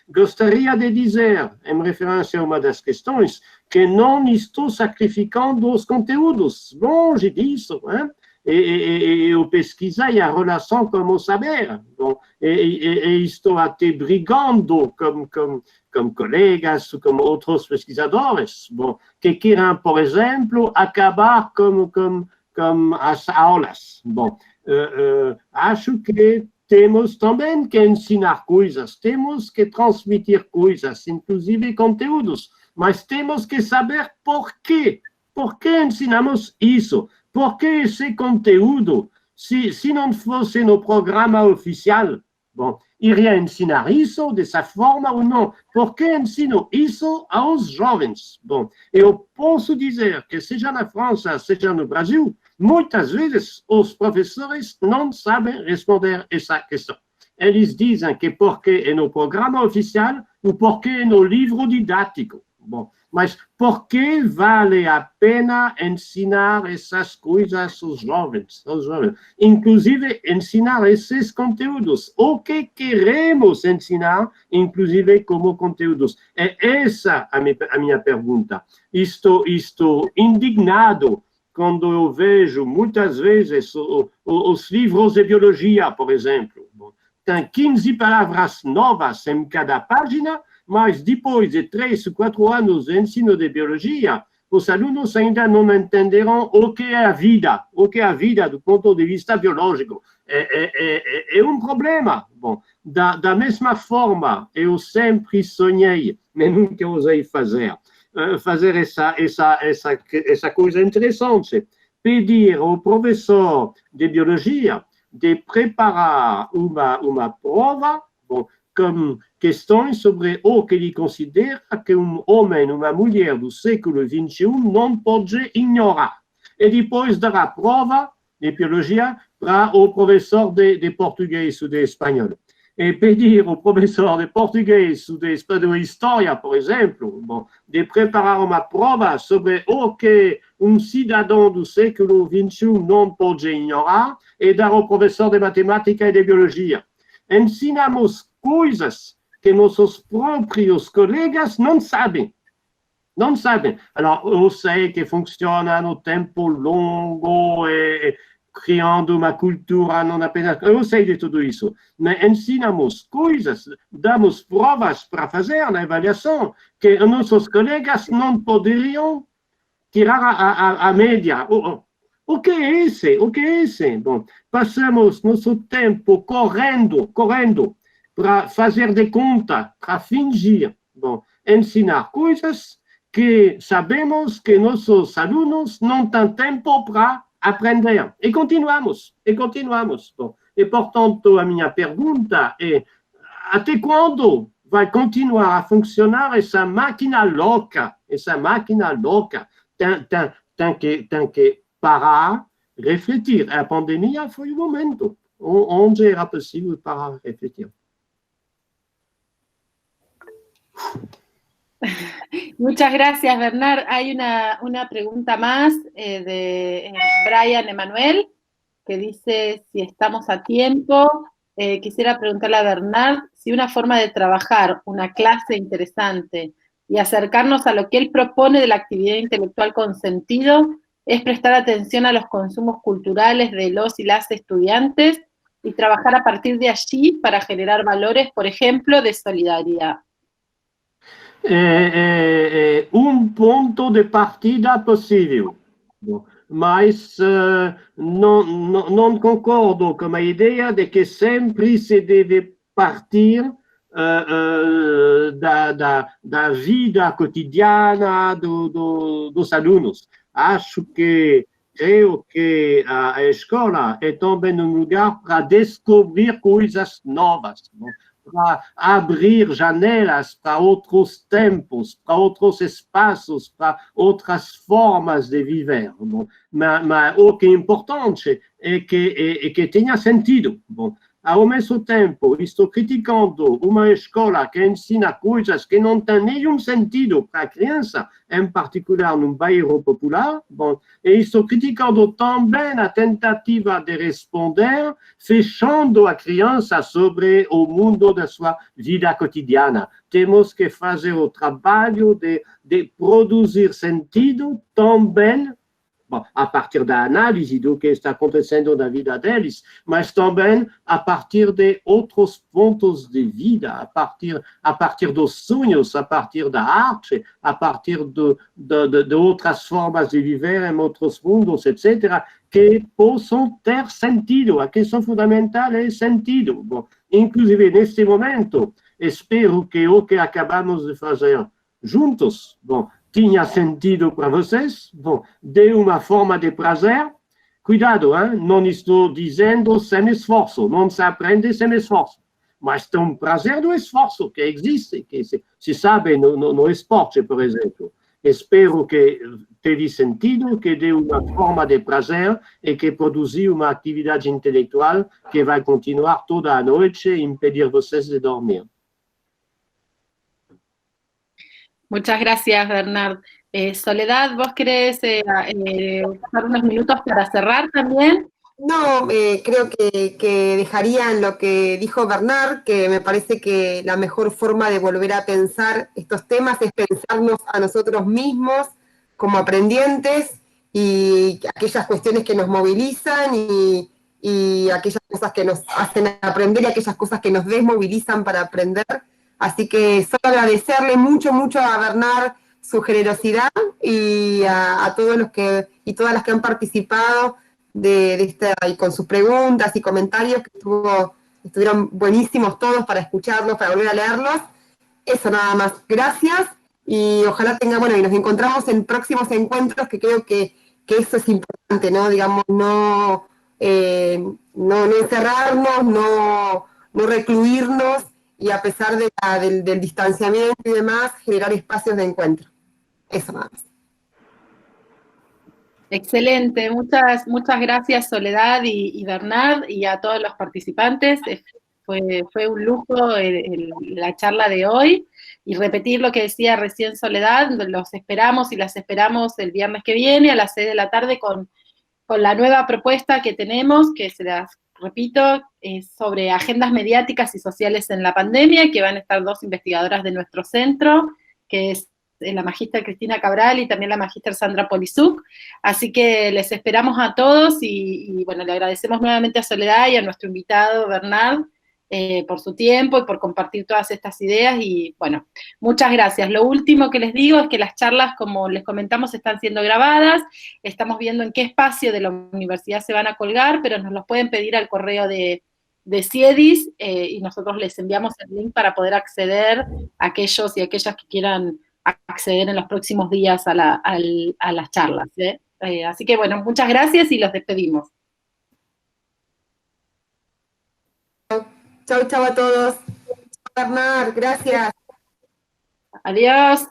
Gostaria de dizer, em referência a uma das questões, que não estou sacrificando os conteúdos, longe disso, hein? Eu pesquisei a relação com o saber, bom, estou até brigando com colegas, com outros pesquisadores, bom, que querem, por exemplo, acabar com as aulas. Bom, acho que temos também que ensinar coisas, temos que transmitir coisas, inclusive conteúdos, mas temos que saber por quê. Por que ensinamos isso? Por que esse conteúdo, se não fosse no programa oficial, bom, iria ensinar isso dessa forma ou não? Por que ensino isso aos jovens? Bom, eu posso dizer que, seja na França, seja no Brasil, muitas vezes os professores não sabem responder essa questão. Eles dizem que porque é no programa oficial ou porque é no livro didático. Bom, mas por que vale a pena ensinar essas coisas aos jovens? Inclusive, ensinar esses conteúdos. O que queremos ensinar, inclusive, como conteúdos? É essa a minha pergunta. Estou indignado quando eu vejo, muitas vezes, os livros de biologia, por exemplo. Tem 15 palavras novas em cada página, mas depois de 3 ou 4 anos de ensino de biologia, os alunos ainda não entenderam o que é a vida do ponto de vista biológico. É um problema. Bom, da mesma forma, eu sempre sonhei, mas nunca ousei fazer essa coisa interessante, pedir ao professor de biologia de preparar uma prova, bom, com questões sobre o que ele considera que homem, uma mulher do século XXI não pode ignorar. E depois dar a prova de biologia para o professor de português ou de espanhol. E pedir ao professor de português ou de história, por exemplo, bom, de preparar uma prova sobre o que cidadão do século XXI não pode ignorar e dar ao professor de matemática e de biologia. Ensinamos coisas que nossos próprios colegas não sabem. Não sabem. Alors, eu sei que funciona no tempo longo e criando uma cultura não apenas... Eu sei de tudo isso. Mas ensinamos coisas, damos provas para fazer na avaliação que nossos colegas não poderiam tirar a média. O que é esse? Bom, passamos nosso tempo correndo para fazer de conta, para fingir. Bom, ensinar coisas que sabemos que nossos alunos não têm tempo para aprender. E continuamos. Bom, e, portanto, a minha pergunta é: até quando vai continuar a funcionar essa máquina louca? Tem que parar, refletir. A pandemia foi o momento onde era possível parar, refletir. Muchas gracias, Bernard. Hay una pregunta más de Brian Emanuel, que dice si estamos a tiempo. Quisiera preguntarle a Bernard si una forma de trabajar una clase interesante y acercarnos a lo que él propone de la actividad intelectual con sentido es prestar atención a los consumos culturales de los y las estudiantes y trabajar a partir de allí para generar valores, por ejemplo, de solidaridad. Ponto de partida possível. Mas não concordo com a ideia de que sempre se deve partir da vida cotidiana dos alunos. Creio que a escola é também um lugar para descobrir coisas novas, para abrir janelas para outros tempos, para outros espaços, para outras formas de viver. Mas o que é importante é que tenha sentido. Bom, ao mesmo tempo, estou criticando uma escola que ensina coisas que não têm nenhum sentido para a criança, em particular num bairro popular. Bom, e estou criticando também a tentativa de responder, fechando a criança sobre o mundo da sua vida cotidiana. Temos que fazer o trabalho de produzir sentido também, bom, a partir da análise do que está acontecendo na vida deles, mas também a partir de outros pontos de vida, a partir dos sonhos, a partir da arte, a partir de outras formas de viver em outros mundos, etc., que possam ter sentido. A questão fundamental é sentido. Bom, inclusive, neste momento, espero que o que acabamos de fazer juntos, bom, tinha sentido para vocês, bom, de uma forma de prazer. Cuidado, hein? Não estou dizendo sem esforço, não se aprende sem esforço, mas tem um prazer do esforço que existe, que se sabe no esporte, por exemplo. Espero que teve sentido, que deu uma forma de prazer e que produziu uma atividade intelectual que vai continuar toda a noite e impedir vocês de dormir. Muchas gracias, Bernard. Soledad, ¿vos querés usar unos minutos para cerrar también? No, creo que dejaría en lo que dijo Bernard, que me parece que la mejor forma de volver a pensar estos temas es pensarnos a nosotros mismos como aprendientes y aquellas cuestiones que nos movilizan y aquellas cosas que nos hacen aprender y aquellas cosas que nos desmovilizan para aprender. Así que solo agradecerle mucho, mucho a Bernard su generosidad y a todos los que y todas las que han participado de esta, y con sus preguntas y comentarios que estuvieron buenísimos todos para escucharlos, para volver a leerlos. Eso nada más. Gracias y ojalá bueno, y nos encontramos en próximos encuentros, que creo que eso es importante, ¿no? Digamos, no encerrarnos, no recluirnos, y a pesar del distanciamiento y demás, generar espacios de encuentro. Eso nada más. Excelente, muchas gracias Soledad y Bernard y a todos los participantes. Fue un lujo la charla de hoy, y repetir lo que decía recién Soledad, los esperamos y las esperamos el viernes que viene a las 6 de la tarde con la nueva propuesta que tenemos, que se las repito, es sobre agendas mediáticas y sociales en la pandemia, que van a estar 2 investigadoras de nuestro centro, que es la magíster Cristina Cabral y también la magíster Sandra Polisuk. Así que les esperamos a todos y bueno, le agradecemos nuevamente a Soledad y a nuestro invitado Bernard por su tiempo y por compartir todas estas ideas, y bueno, muchas gracias. Lo último que les digo es que las charlas, como les comentamos, están siendo grabadas, estamos viendo en qué espacio de la universidad se van a colgar, pero nos los pueden pedir al correo de CIEDIS y nosotros les enviamos el link para poder acceder a aquellos y aquellas que quieran acceder en los próximos días a las charlas. Así que bueno, muchas gracias y los despedimos. Chau, chau a todos. Bernard, gracias. Adiós.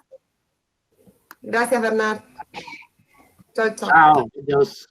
Gracias, Bernard. Chau, chau. Chao, adiós.